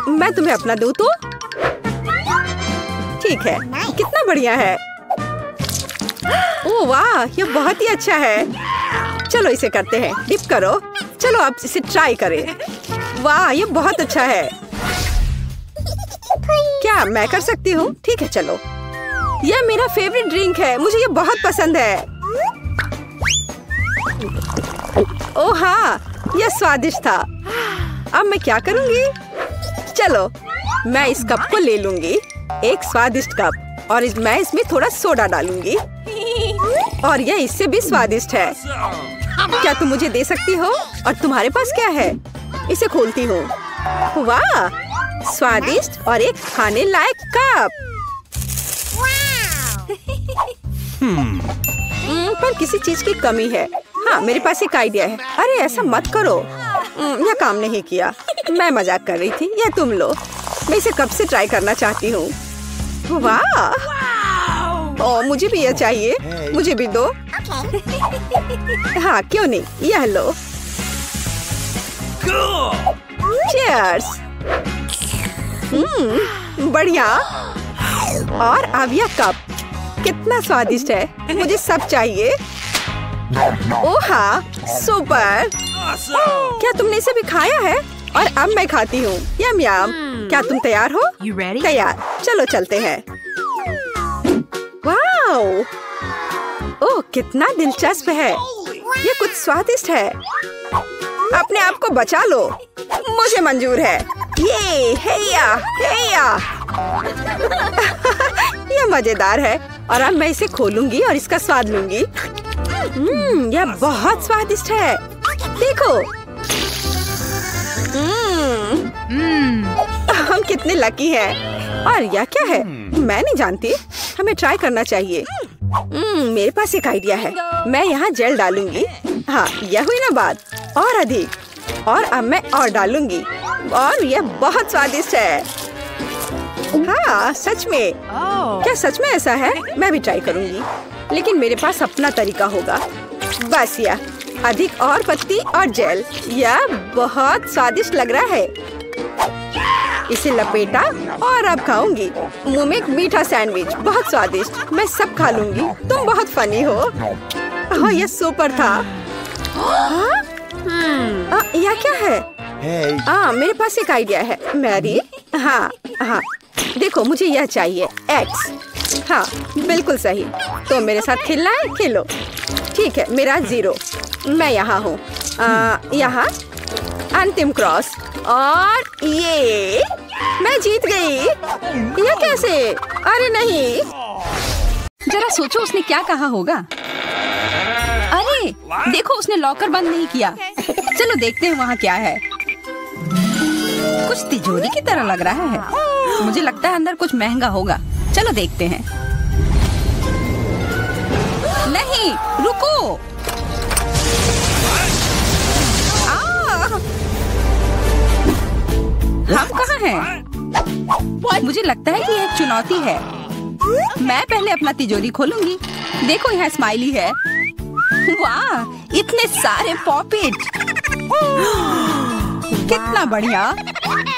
मैं तुम्हें अपना दूँ तो? ठीक है, कितना बढ़िया है। ओह वाह, ये बहुत ही अच्छा है। चलो इसे करते हैं। डिप करो। चलो अब इसे ट्राई करें। वाह, ये बहुत अच्छा है। क्या मैं कर सकती हूँ? ठीक है, चलो। यह मेरा फेवरेट ड्रिंक है। मुझे ये बहुत पसंद है। ओह हाँ, यह स्वादिष्ट था। अब मैं क्या करूँगी? चलो, मैं इस कप को ले लूंगी। एक स्वादिष्ट कप। और मैं इसमें थोड़ा सोडा डालूंगी। और यह इससे भी स्वादिष्ट है। क्या तुम मुझे दे सकती हो? और तुम्हारे पास क्या है? इसे खोलती हूँ। वाह, स्वादिष्ट और एक खाने लायक कप। पर किसी चीज की कमी है। हाँ, मेरे पास एक आइडिया है। अरे ऐसा मत करो। यह काम नहीं किया। मैं मजाक कर रही थी। यह तुम लो। मैं इसे कब से ट्राई करना चाहती हूँ। वाह, ओह, मुझे भी यह चाहिए। मुझे भी दो। हाँ, क्यों नहीं, यह लो। चीयर्स। बढ़िया। और अब यह कप कितना स्वादिष्ट है। मुझे सब चाहिए। ओह हाँ, सुपर। क्या तुमने इसे भी खाया है? और अब मैं खाती हूँ। यम यम। क्या तुम तैयार हो? तैयार। चलो चलते हैं। वाओ, ओह, कितना दिलचस्प है। ये कुछ स्वादिष्ट है। अपने आप को बचा लो, मुझे मंजूर है। ये हेया हेया। ये मजेदार है और अब मैं इसे खोलूंगी और इसका स्वाद लूंगी। यह बहुत स्वादिष्ट है। देखो। हम कितने लकी हैं। और यह क्या है? मैं नहीं जानती। हमें ट्राई करना चाहिए। मेरे पास एक आइडिया है। मैं यहाँ जेल डालूंगी। हाँ, यह हुई ना बात। और अधिक। और अब मैं और डालूंगी। और यह बहुत स्वादिष्ट है। हाँ, सच में। क्या सच में ऐसा है? मैं भी ट्राई करूंगी, लेकिन मेरे पास अपना तरीका होगा। बस यह अधिक और पत्ती और जेल। यह बहुत स्वादिष्ट लग रहा है। इसे लपेटा और अब खाऊंगी। मुंह में एक मीठा सैंडविच, बहुत स्वादिष्ट। मैं सब खा लूंगी। तुम बहुत फनी हो। हाँ, यह सुपर था। यह क्या है? मेरे पास एक आइडिया है मैरी। हाँ हाँ, देखो मुझे यह चाहिए X। हाँ, बिल्कुल सही। तो मेरे साथ खेलना है? खेलो। ठीक है, मेरा 0। मैं यहाँ हूँ। यहाँ अंतिम क्रॉस। और ये मैं जीत गई। यह कैसे? अरे नहीं। जरा सोचो उसने क्या कहा होगा। अरे देखो, उसने लॉकर बंद नहीं किया। चलो देखते हैं वहाँ क्या है। कुछ तिजोरी की तरह लग रहा है। मुझे लगता है अंदर कुछ महंगा होगा। चलो देखते हैं। नहीं, रुको। हम कहाँ हैं? मुझे लगता है कि एक चुनौती है। मैं पहले अपना तिजोरी खोलूंगी। देखो, यहाँ स्माइली है। वाह, इतने सारे पॉपिट। कितना बढ़िया।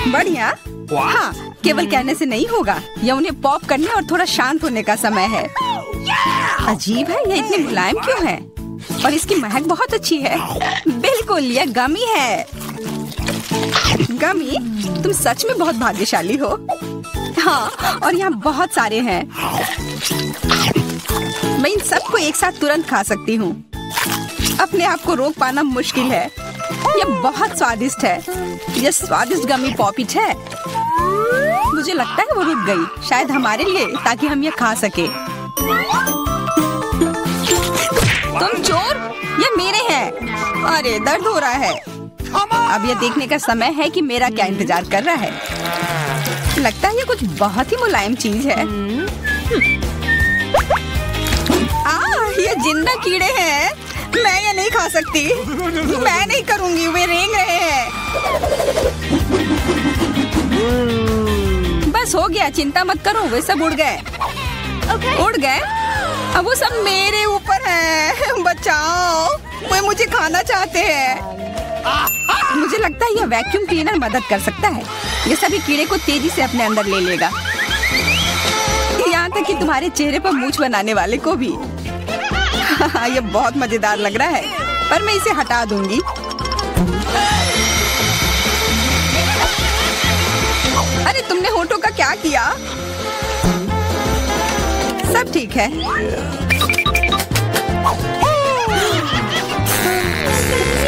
बढ़िया। हाँ, केवल कहने से नहीं होगा। यह उन्हें पॉप करने और थोड़ा शांत होने का समय है। अजीब है, यह इतनी मुलायम क्यों है? और इसकी महक बहुत अच्छी है। बिल्कुल, यह गमी है। गमी, तुम सच में बहुत भाग्यशाली हो। हाँ, और यहाँ बहुत सारे हैं। मैं इन सबको एक साथ तुरंत खा सकती हूँ। अपने आप को रोक पाना मुश्किल है। यह बहुत स्वादिष्ट है। यह स्वादिष्ट गमी पॉपिट है। मुझे लगता है वो रुक गई, शायद हमारे लिए, ताकि हम यह खा सके। तुम चोर, ये मेरे हैं। अरे दर्द हो रहा है। अब यह देखने का समय है कि मेरा क्या इंतजार कर रहा है। लगता है ये कुछ बहुत ही मुलायम चीज है। ये जिंदा कीड़े हैं। मैं ये नहीं खा सकती। मैं नहीं करूंगी, वे रेंग रहे हैं। बस हो गया, चिंता मत करो, वे सब उड़ गए। उड़ गए? अब वो सब मेरे ऊपर है। बचाओ, वे मुझे खाना चाहते हैं। मुझे लगता है यह वैक्यूम क्लीनर मदद कर सकता है। ये सभी कीड़े को तेजी से अपने अंदर ले लेगा, यहाँ तक कि तुम्हारे चेहरे पर मूंछ बनाने वाले को भी। ये बहुत मजेदार लग रहा है, पर मैं इसे हटा दूंगी। अरे तुमने होठों का क्या किया? सब ठीक है।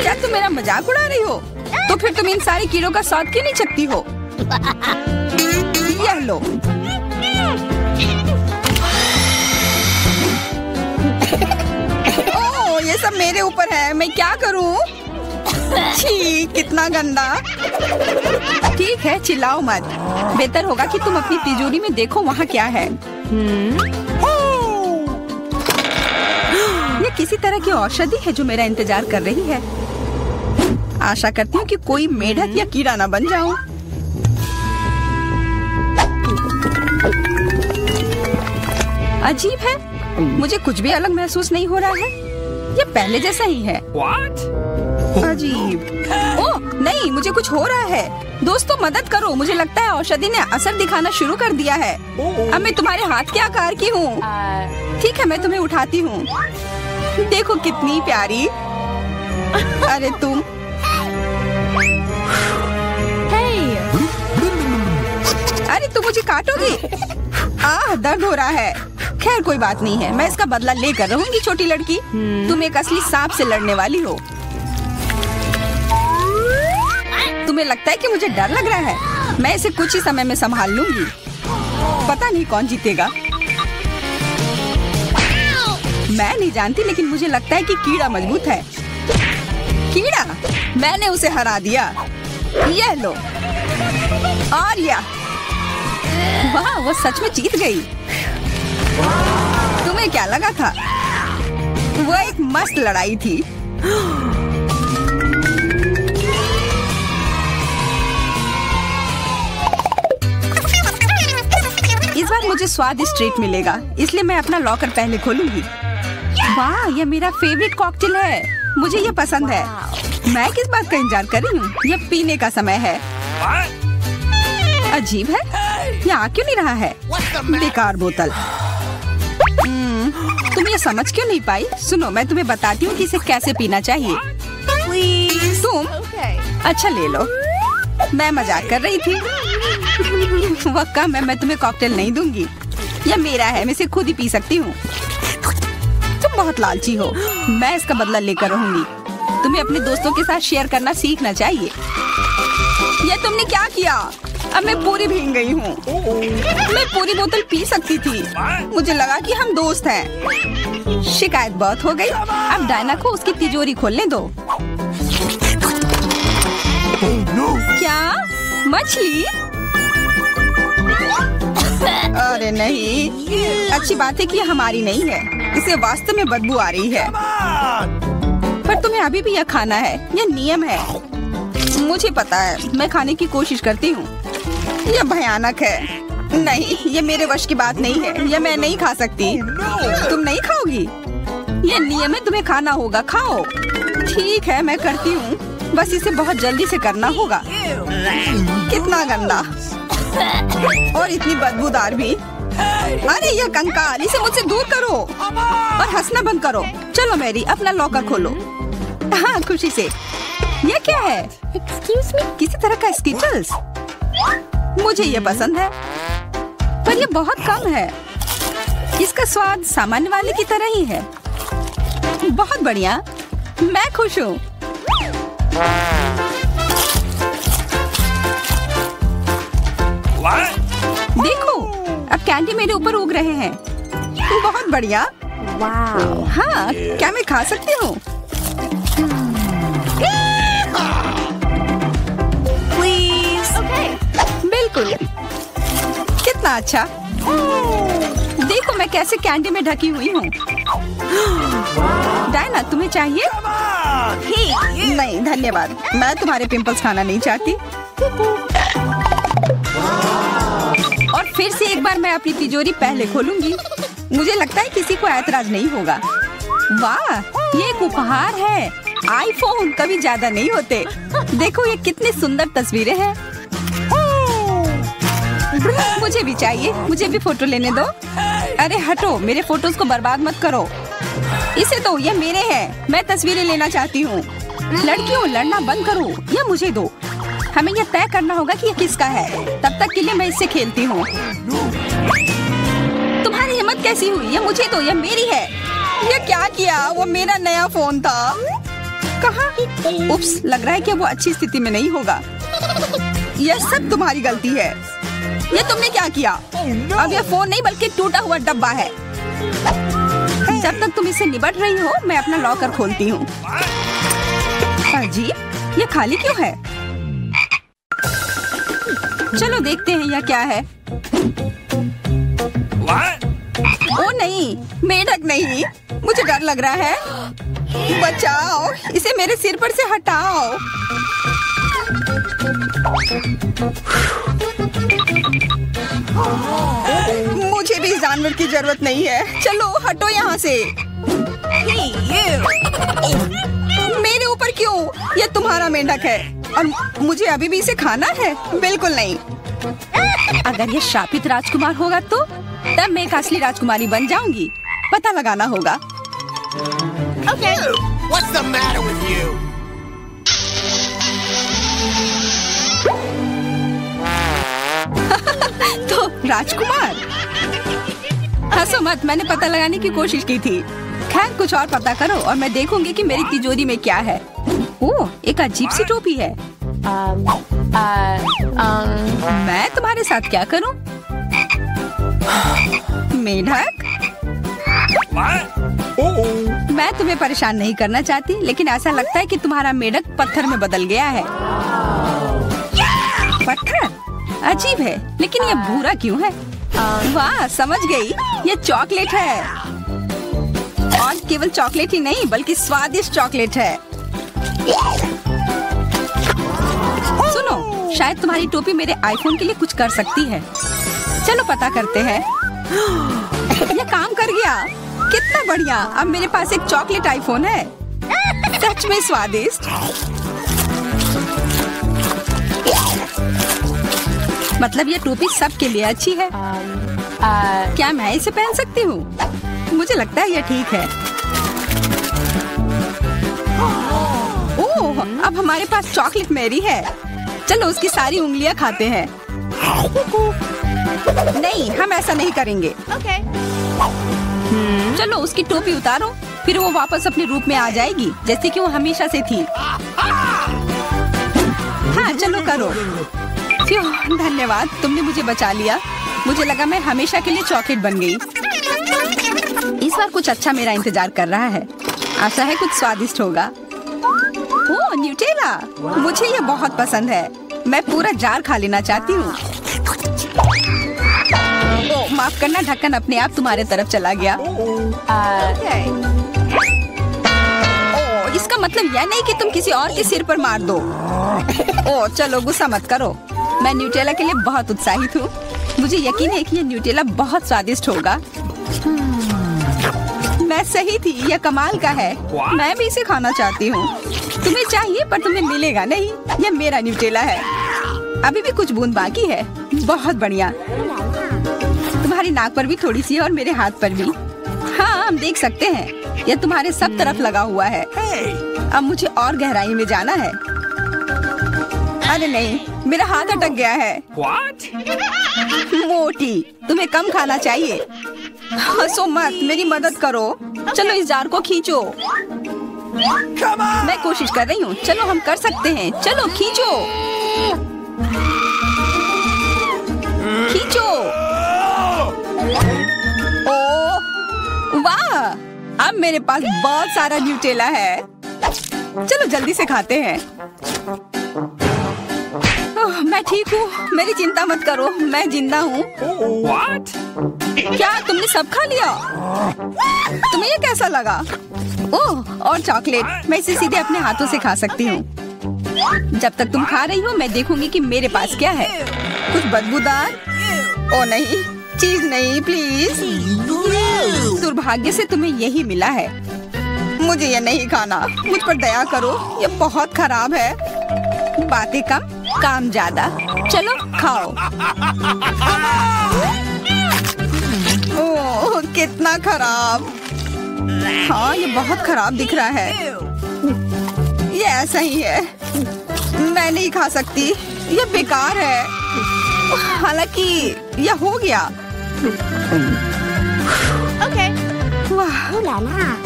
क्या तुम मेरा मजाक उड़ा रही हो? तो फिर तुम इन सारे कीड़ों का स्वाद क्यों नहीं चखती हो? यह लो। ओह, ये सब मेरे ऊपर है। मैं क्या करूं? छी, कितना गंदा। ठीक है, चिल्लाओ मत। बेहतर होगा कि तुम अपनी तिजोरी में देखो वहाँ क्या है। ये किसी तरह की औषधि है जो मेरा इंतजार कर रही है। आशा करती हूँ कि कोई मेढक या कीड़ा ना बन जाऊं। अजीब है, मुझे कुछ भी अलग महसूस नहीं हो रहा है। ये पहले जैसा ही है। अजीब। ओह नहीं, मुझे कुछ हो रहा है। दोस्तों मदद करो, मुझे लगता है औषधि ने असर दिखाना शुरू कर दिया है। अब मैं तुम्हारे हाथ के आकार की हूँ। ठीक है, मैं तुम्हें उठाती हूँ। देखो कितनी प्यारी। अरे तुम। अरे तुम मुझे काटोगी? दर्द हो रहा है। खैर कोई बात नहीं है, मैं इसका बदला लेकर रहूंगी। छोटी लड़की, तुम एक असली सांप से लड़ने वाली हो। तुम्हें लगता है कि मुझे डर लग रहा है? मैं इसे कुछ ही समय में संभाल लूंगी। पता नहीं कौन जीतेगा। मैं नहीं जानती, लेकिन मुझे लगता है कि कीड़ा मजबूत है। कीड़ा, मैंने उसे हरा दिया। यह लो। और यह, वाह, वो सच में जीत गई। तुम्हें क्या लगा था? वो एक मस्त लड़ाई थी। इस बार मुझे स्वादिष्ट ट्रीट मिलेगा, इसलिए मैं अपना लॉकर पहले खोलूंगी। वाह, यह मेरा फेवरेट कॉकटेल है। मुझे यह पसंद है। मैं किस बात का इंतजार कर रही हूँ? यह पीने का समय है। अजीब है, यह आ क्यों नहीं रहा है? बेकार बोतल। तुम ये समझ क्यों नहीं पाई? सुनो, मैं तुम्हें बताती हूँ कि इसे कैसे पीना चाहिए। तुम अच्छा ले लो। मैं मजाक कर रही थी। वह कम है, मैं तुम्हें कॉकटेल नहीं दूंगी। यह मेरा है, मैं इसे खुद ही पी सकती हूँ। तुम बहुत लालची हो। मैं इसका बदला लेकर रहूंगी। तुम्हें अपने दोस्तों के साथ शेयर करना सीखना चाहिए। यह तुमने क्या किया? अब मैं पूरी भीग गई हूँ। मैं पूरी बोतल पी सकती थी। मुझे लगा कि हम दोस्त हैं। शिकायत बहुत हो गई। अब डायना को उसकी तिजोरी खोलने दो। क्या? मछली? अरे नहीं, अच्छी बात है कि यह हमारी नहीं है। इसे वास्तव में बदबू आ रही है। पर तुम्हें अभी भी यह खाना है, यह नियम है। मुझे पता है, मैं खाने की कोशिश करती हूँ। यह भयानक है। नहीं, यह मेरे वश की बात नहीं है। यह मैं नहीं खा सकती। तुम नहीं खाओगी? यह नियम है, तुम्हें खाना होगा। खाओ। ठीक है, मैं करती हूँ। बस इसे बहुत जल्दी से करना होगा। कितना गंदा और इतनी बदबूदार भी। अरे यह कंकाल, इसे मुझसे दूर करो और हंसना बंद करो। चलो मैरी, अपना लॉकर खोलो। हाँ, खुशी से। यह क्या है? एक्सक्यूज मी, किसी तरह का स्किटल्स। मुझे ये पसंद है, पर यह बहुत कम है। इसका स्वाद सामान्य वाले की तरह ही है। बहुत बढ़िया, मैं खुश हूँ। देखो, अब कैंडी मेरे ऊपर उग रहे हैं। बहुत बढ़िया। हाँ, क्या मैं खा सकती हूँ? बिल्कुल। कितना अच्छा। देखो मैं कैसे कैंडी में ढकी हुई हूँ। डायना, तुम्हें चाहिए? नहीं धन्यवाद, मैं तुम्हारे पिंपल्स खाना नहीं चाहती। और फिर से एक बार मैं अपनी तिजोरी पहले खोलूंगी। मुझे लगता है किसी को ऐतराज नहीं होगा। वाह, ये एक उपहार है। आईफोन कभी ज्यादा नहीं होते। देखो ये कितनी सुंदर तस्वीरें हैं। मुझे भी चाहिए, मुझे भी फोटो लेने दो। अरे हटो, मेरे फोटोज को बर्बाद मत करो। इसे दो, ये मेरे हैं। मैं तस्वीरें लेना चाहती हूँ। लड़कियों, लड़ना बंद करो, यह मुझे दो। हमें यह तय करना होगा कि यह किसका है। तब तक के लिए मैं इससे खेलती हूँ। तुम्हारी हिम्मत कैसी हुई? यह मुझे दो, यह मेरी है। यह क्या किया? वो मेरा नया फोन था। कहाँ? उप्स, लग रहा है कि वो अच्छी स्थिति में नहीं होगा। यह सब तुम्हारी गलती है। ये तुमने क्या किया? अब यह फोन नहीं बल्कि टूटा हुआ डब्बा है। जब तक तुम इससे निपट रही हो, मैं अपना लॉकर खोलती हूँ। अजीब, ये खाली क्यों है? चलो देखते हैं यह क्या है। ओ नहीं, मेढक नहीं, मुझे डर लग रहा है। बचाओ, इसे मेरे सिर पर से हटाओ। मुझे भी इस जानवर की जरूरत नहीं है। चलो हटो यहाँ से। मेरे ऊपर क्यों? यह तुम्हारा मेंढक है और मुझे अभी भी इसे खाना है? बिल्कुल नहीं। अगर ये शापित राजकुमार होगा तो तब मैं एक असली राजकुमारी बन जाऊंगी। पता लगाना होगा। Okay. What's the matter with you? तो राजकुमार, हंसो मत, मैंने पता लगाने की कोशिश की थी। खैर कुछ और पता करो और मैं देखूंगी कि मेरी तिजोरी में क्या है। ओह, एक अजीब सी टोपी है। मैं तुम्हारे साथ क्या करूं? मेढक, मैं तुम्हें परेशान नहीं करना चाहती, लेकिन ऐसा लगता है कि तुम्हारा मेढक पत्थर में बदल गया है। पत्थर? अजीब है, लेकिन ये भूरा क्यों है? वाह, समझ गई, ये चॉकलेट है। और केवल चॉकलेट ही नहीं, बल्कि स्वादिष्ट चॉकलेट है। सुनो, शायद तुम्हारी टोपी मेरे आईफोन के लिए कुछ कर सकती है। चलो पता करते हैं। ये काम कर गया, कितना बढ़िया। अब मेरे पास एक चॉकलेट आईफोन है। सच में स्वादिष्ट। मतलब ये टोपी सबके लिए अच्छी है। क्या मैं इसे पहन सकती हूँ? मुझे लगता है ये ठीक है। ओह, अब हमारे पास चॉकलेट मैरी है। चलो उसकी सारी उंगलियां खाते हैं। नहीं, हम ऐसा नहीं करेंगे। चलो उसकी टोपी उतारो, फिर वो वापस अपने रूप में आ जाएगी, जैसे कि वो हमेशा से थी। हाँ, चलो करो। धन्यवाद, तुमने मुझे बचा लिया। मुझे लगा मैं हमेशा के लिए चॉकलेट बन गई। इस बार कुछ अच्छा मेरा इंतजार कर रहा है। आशा है कुछ स्वादिष्ट होगा। ओह, न्यूटेला, मुझे ये बहुत पसंद है। मैं पूरा जार खा लेना चाहती हूँ। ओह, माफ करना, ढक्कन अपने आप तुम्हारे तरफ चला गया। ओह, इसका मतलब यह नहीं कि तुम किसी और के सिर पर मार दो। ओह, चलो गुस्सा मत करो। मैं न्यूटेला के लिए बहुत उत्साहित हूँ। मुझे यकीन है कि ये न्यूटेला बहुत स्वादिष्ट होगा। मैं सही थी, यह कमाल का है। मैं भी इसे खाना चाहती हूँ। तुम्हें चाहिए पर तुम्हें मिलेगा नहीं। यह मेरा न्यूटेला है। अभी भी कुछ बूंद बाकी है। बहुत बढ़िया। तुम्हारी नाक पर भी थोड़ी सी है और मेरे हाथ पर भी। हाँ, हम देख सकते हैं। यह तुम्हारे सब तरफ लगा हुआ है। अब मुझे और गहराई में जाना है। अरे नहीं, मेरा हाथ अटक गया है। मोटी, तुम्हें कम खाना चाहिए। हंसो मत, मेरी मदद करो। चलो इस जार को खींचो। मैं कोशिश कर रही हूँ। चलो हम कर सकते हैं। चलो खींचो, खींचो। ओह वाह, अब मेरे पास बहुत सारा न्यूटेला है। चलो जल्दी से खाते हैं। मैं ठीक हूँ, मेरी चिंता मत करो, मैं जिंदा हूँ। क्या तुमने सब खा लिया? तुम्हें ये कैसा लगा? ओह, और चॉकलेट, मैं इसे सीधे अपने हाथों से खा सकती हूँ। जब तक तुम खा रही हो, मैं देखूंगी कि मेरे पास क्या है। कुछ बदबूदार? ओ नहीं, चीज नहीं, प्लीज। दुर्भाग्य से तुम्हें यही मिला है। मुझे ये नहीं खाना, मुझ पर दया करो, ये बहुत खराब है। बातें कम, काम ज्यादा। चलो खाओ। ओह, कितना खराब। हाँ, ये बहुत खराब दिख रहा है। ये ऐसा ही है, मैं नहीं खा सकती, ये बेकार है। हालांकि यह हो गया। Okay. वाह,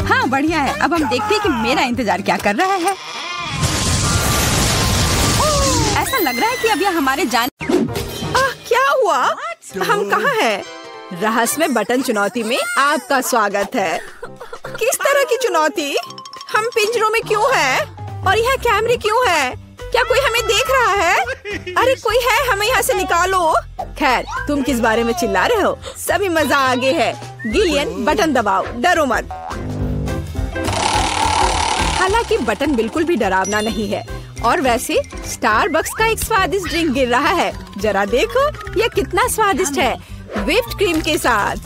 हाँ बढ़िया है। अब हम देखते हैं कि मेरा इंतजार क्या कर रहा है। ऐसा लग रहा है कि अब यह हमारे क्या हुआ? हम कहाँ हैं? रहस्यमय बटन चुनौती में आपका स्वागत है। किस तरह की चुनौती? हम पिंजरों में क्यों हैं? और यह कैमरे क्यों हैं? क्या कोई हमें देख रहा है? अरे कोई है, हमें यहाँ से निकालो। खैर, तुम किस बारे में चिल्ला रहे हो? सभी मजा आगे है। गिलियन, बटन दबाओ, डरो मत। हालांकि बटन बिल्कुल भी डरावना नहीं है। और वैसे स्टारबक्स का एक स्वादिष्ट ड्रिंक गिर रहा है। जरा देखो, यह कितना स्वादिष्ट है, व्हिप्ड क्रीम के साथ।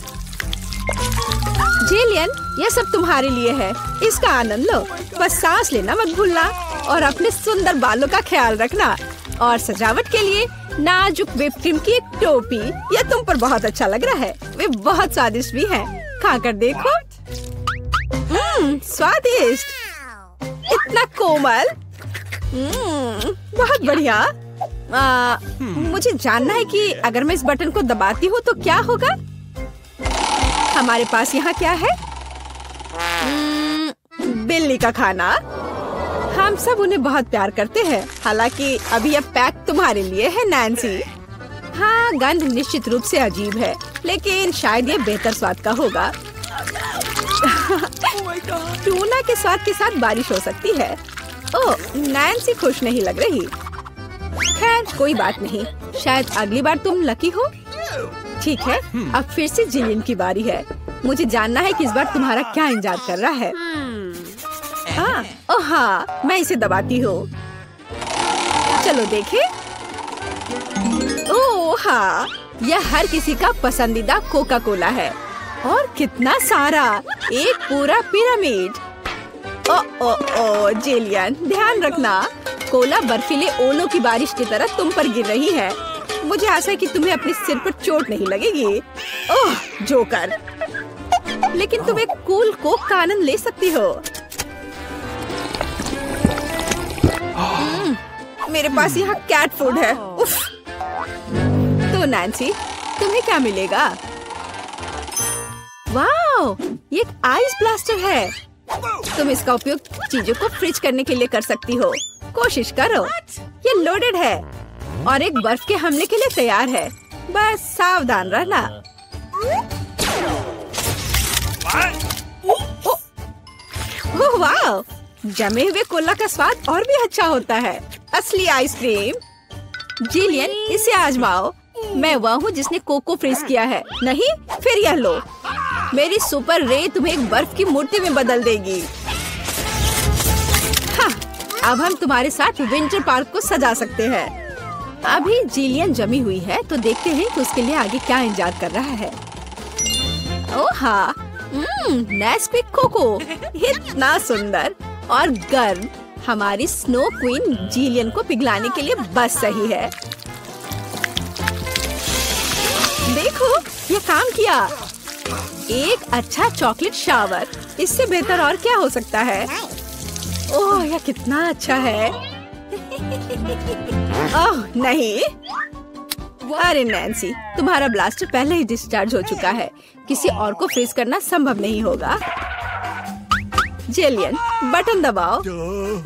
जिलियन, यह सब तुम्हारे लिए है, इसका आनंद लो। बस सांस लेना मत भूलना और अपने सुंदर बालों का ख्याल रखना। और सजावट के लिए नाजुक व्हिप्ड क्रीम की एक टोपी, यह तुम पर बहुत अच्छा लग रहा है। वे बहुत स्वादिष्ट भी हैं, खाकर देखो। स्वादिष्ट, इतना कोमल। बहुत बढ़िया। मुझे जानना है कि अगर मैं इस बटन को दबाती हूँ तो क्या होगा? हमारे पास यहाँ क्या है? बिल्ली का खाना। हम सब उन्हें बहुत प्यार करते हैं। हालांकि अभी यह पैक तुम्हारे लिए है नैन्सी। हाँ, गंध निश्चित रूप से अजीब है, लेकिन शायद ये बेहतर स्वाद का होगा। टूना के स्वाद के साथ बारिश हो सकती है। ओह, नैन्सी खुश नहीं लग रही। खैर कोई बात नहीं, शायद अगली बार तुम लकी हो। ठीक है, अब फिर से जिलियन की बारी है। मुझे जानना है कि इस बार तुम्हारा क्या इंतजार कर रहा है। ओह हाँ, मैं इसे दबाती हूँ। चलो देखें। ओह हाँ, यह हर किसी का पसंदीदा कोका कोला है। और कितना सारा, एक पूरा पिरामिड। ओ जिलियन, ध्यान रखना, कोला बर्फीले ओलों की बारिश की तरह तुम पर गिर रही है। मुझे आशा है कि तुम्हें अपने सिर पर चोट नहीं लगेगी। ओह जोकर, लेकिन तुम एक कूल कोक का आनंद ले सकती हो। मेरे पास यहाँ कैट फूड है। उफ। तो नैन्सी, तुम्हें क्या मिलेगा? वाओ, ये एक आइस ब्लास्टर है। तुम इसका उपयोग चीजों को फ्रीज करने के लिए कर सकती हो। कोशिश करो। ये लोडेड है और एक बर्फ के हमले के लिए तैयार है। बस सावधान रहना। ओह वाह, जमे हुए कोला का स्वाद और भी अच्छा होता है। असली आइसक्रीम। जिलियन, इसे आजमाओ। मैं वह हूँ जिसने कोको फ्रीज किया है। नहीं, फिर यह लो। मेरी सुपर रे तुम्हें एक बर्फ की मूर्ति में बदल देगी। हाँ, अब हम तुम्हारे साथ विंटर पार्क को सजा सकते हैं। अभी जिलियन जमी हुई है, तो देखते हैं कि उसके लिए आगे क्या इंतजार कर रहा है। ओह हाँ, नेस्क्विक कोको, इतना सुंदर और गर्म। हमारी स्नो क्वीन जिलियन को पिघलाने के लिए बस सही है। देखो, ये काम किया। एक अच्छा चॉकलेट शावर, इससे बेहतर और क्या हो सकता है? ओह, यह कितना अच्छा है। ओह नहीं, अरे नैन्सी, तुम्हारा ब्लास्टर पहले ही डिस्चार्ज हो चुका है। किसी और को फ्रीज करना संभव नहीं होगा। जिलियन, बटन दबाओ।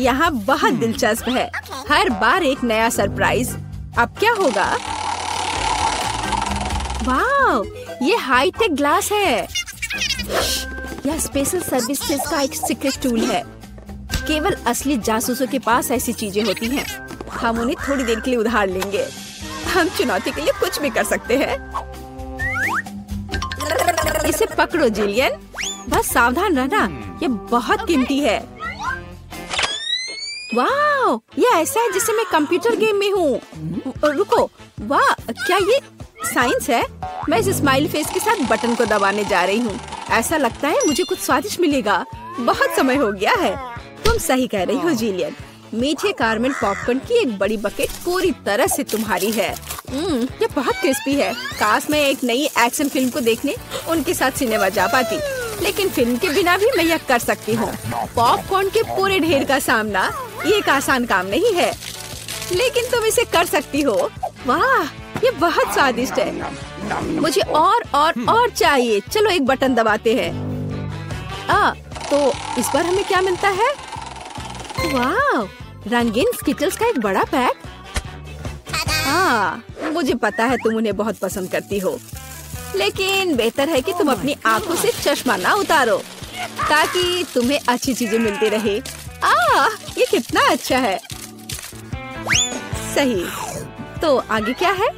यहाँ बहुत दिलचस्प है। हर बार एक नया सरप्राइज। अब क्या होगा? वाह, ये हाईटेक ग्लास है। यह स्पेशल सर्विसेज का एक सीक्रेट टूल है। केवल असली जासूसों के पास ऐसी चीजें होती हैं। हम उन्हें थोड़ी देर के लिए उधार लेंगे। हम चुनौती के लिए कुछ भी कर सकते हैं। इसे पकड़ो जिलियन, बस सावधान रहना, ये बहुत कीमती है। वाह, ये ऐसा है जैसे मैं कंप्यूटर गेम में हूँ। रुको, वाह, क्या ये साइंस है? मैं इस स्माइली फेस के साथ बटन को दबाने जा रही हूँ। ऐसा लगता है मुझे कुछ स्वादिष्ट मिलेगा। बहुत समय हो गया है। तुम सही कह रही हो जिलियन। मीठे कारमेल पॉपकॉर्न की एक बड़ी बकेट पूरी तरह से तुम्हारी है। ये बहुत क्रिस्पी है। काश मैं एक नई एक्शन फिल्म को देखने उनके साथ सिनेमा जा पाती, लेकिन फिल्म के बिना भी मैं यह कर सकती हूँ। पॉपकॉर्न के पूरे ढेर का सामना ये एक आसान काम नहीं है, लेकिन तुम इसे कर सकती हो। वाह, ये बहुत स्वादिष्ट है। मुझे और चाहिए। चलो एक बटन दबाते हैं। तो इस बार हमें क्या मिलता है? वाह, रंगीन स्किटल्स का एक बड़ा पैक। हाँ, मुझे पता है तुम उन्हें बहुत पसंद करती हो, लेकिन बेहतर है कि तुम अपनी आंखों से चश्मा ना उतारो, ताकि तुम्हें अच्छी चीजें मिलती रहे। ये कितना अच्छा है। सही, तो आगे क्या है?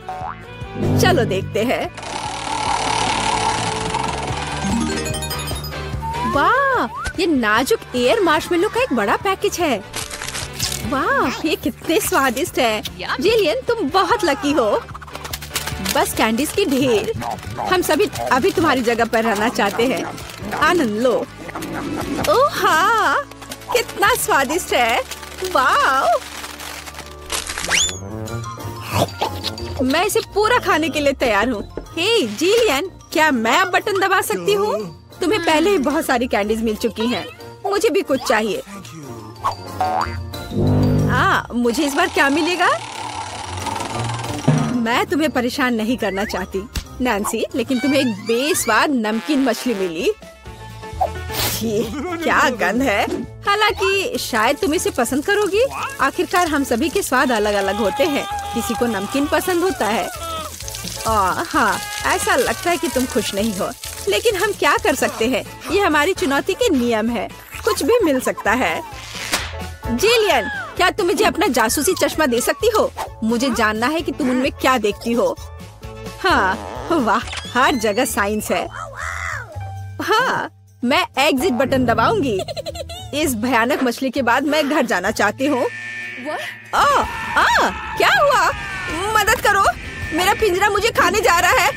चलो देखते हैं। वाह, ये नाजुक एयर मार्शमेलो का एक बड़ा पैकेज है। वाह, ये कितने स्वादिष्ट है। जिलियन, तुम बहुत लकी हो। बस कैंडीज की ढेर। हम सभी अभी तुम्हारी जगह पर रहना चाहते हैं। आनंद लो। ओह हाँ, कितना स्वादिष्ट है। वाह, मैं इसे पूरा खाने के लिए तैयार हूँ। हे जिलियन, क्या मैं अब बटन दबा सकती हूँ? तुम्हें पहले ही बहुत सारी कैंडीज मिल चुकी हैं। मुझे भी कुछ चाहिए। मुझे इस बार क्या मिलेगा? मैं तुम्हें परेशान नहीं करना चाहती। नैन्सी, लेकिन तुम्हें एक बेस्वाद नमकीन मछली मिली। छी, क्या गंध है। हालांकि शायद तुम इसे पसंद करोगी। आखिरकार हम सभी के स्वाद अलग अलग होते हैं। किसी को नमकीन पसंद होता है। हाँ, ऐसा लगता है कि तुम खुश नहीं हो, लेकिन हम क्या कर सकते हैं। ये हमारी चुनौती के नियम है। कुछ भी मिल सकता है। जिलियन, क्या तुम मुझे अपना जासूसी चश्मा दे सकती हो? मुझे जानना है कि तुम उनमें क्या देखती हो। हाँ, वाह, हर जगह साइंस है। हाँ, मैं एग्जिट बटन दबाऊंगी। इस भयानक मछली के बाद मैं घर जाना चाहती हूँ। क्या हुआ? मदद करो, मेरा पिंजरा मुझे खाने जा रहा है।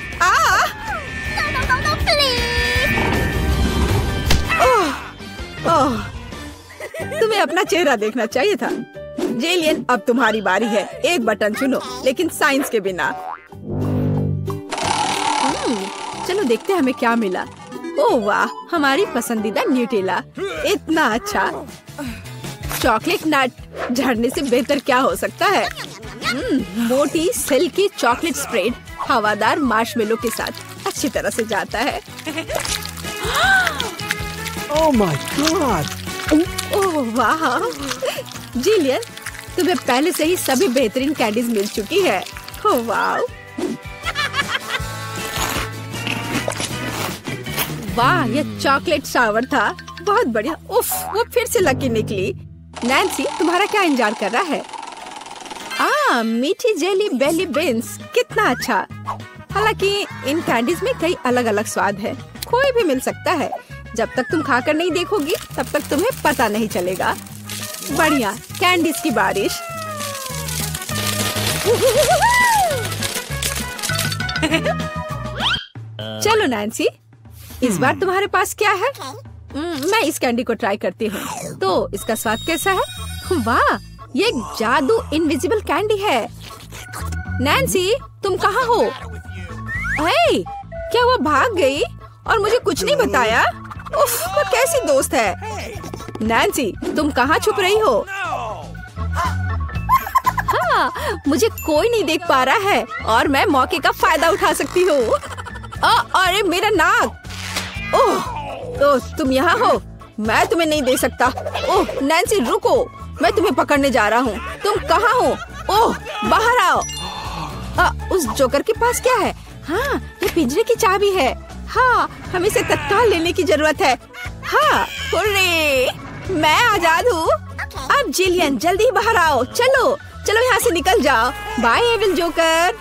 तुम्हें अपना चेहरा देखना चाहिए था। जेलियन, अब तुम्हारी बारी है। एक बटन चुनो, लेकिन साइंस के बिना। चलो देखते हैं हमें क्या मिला। ओह वाह, हमारी पसंदीदा न्यूटेला। इतना अच्छा। चॉकलेट नट झड़ने से बेहतर क्या हो सकता है। मोटी सिल्की चॉकलेट स्प्रेड हवादार मार्शमेलो के साथ अच्छी तरह से जाता है। Oh my God! ओह वाह, जिलियन, तुम्हें पहले से ही सभी बेहतरीन कैंडीज मिल चुकी है। ओह वाह, वाह, ये चॉकलेट शावर था। बहुत बढ़िया। उफ, वो फिर से लकी निकली। नैन्सी, तुम्हारा क्या इंतजार कर रहा है? मीठी जेली बेली बीन्स, कितना अच्छा। हालांकि इन कैंडीज में कई अलग अलग स्वाद है। कोई भी मिल सकता है। जब तक तुम खाकर नहीं देखोगी, तब तक तुम्हें पता नहीं चलेगा। बढ़िया, कैंडीज की बारिश। चलो नैन्सी, इस बार तुम्हारे पास क्या है? मैं इस कैंडी को ट्राई करती हूँ। तो इसका स्वाद कैसा है? वाह, ये जादू इनविजिबल कैंडी है। नैन्सी, तुम कहाँ हो? हे, क्या वो भाग गई और मुझे कुछ नहीं बताया? उफ, वो कैसी दोस्त है। नैन्सी, तुम कहाँ छुप रही हो? हाँ, मुझे कोई नहीं देख पा रहा है और मैं मौके का फायदा उठा सकती हूँ। अरे मेरा नाक। ओह, तो तुम यहाँ हो? मैं तुम्हें नहीं दे सकता। ओह नैन्सी, रुको, मैं तुम्हें पकड़ने जा रहा हूँ। तुम कहाँ हो? ओह, बाहर आओ। उस जोकर के पास क्या है? हाँ, ये पिंजरे की चाबी है। हाँ, हमें इसे तत्काल लेने की जरूरत है। हाँ, हुर्रे, मैं आजाद हूँ। अब जिलियन, जल्दी बाहर आओ। चलो चलो, यहाँ से निकल जाओ। Bye evil joker.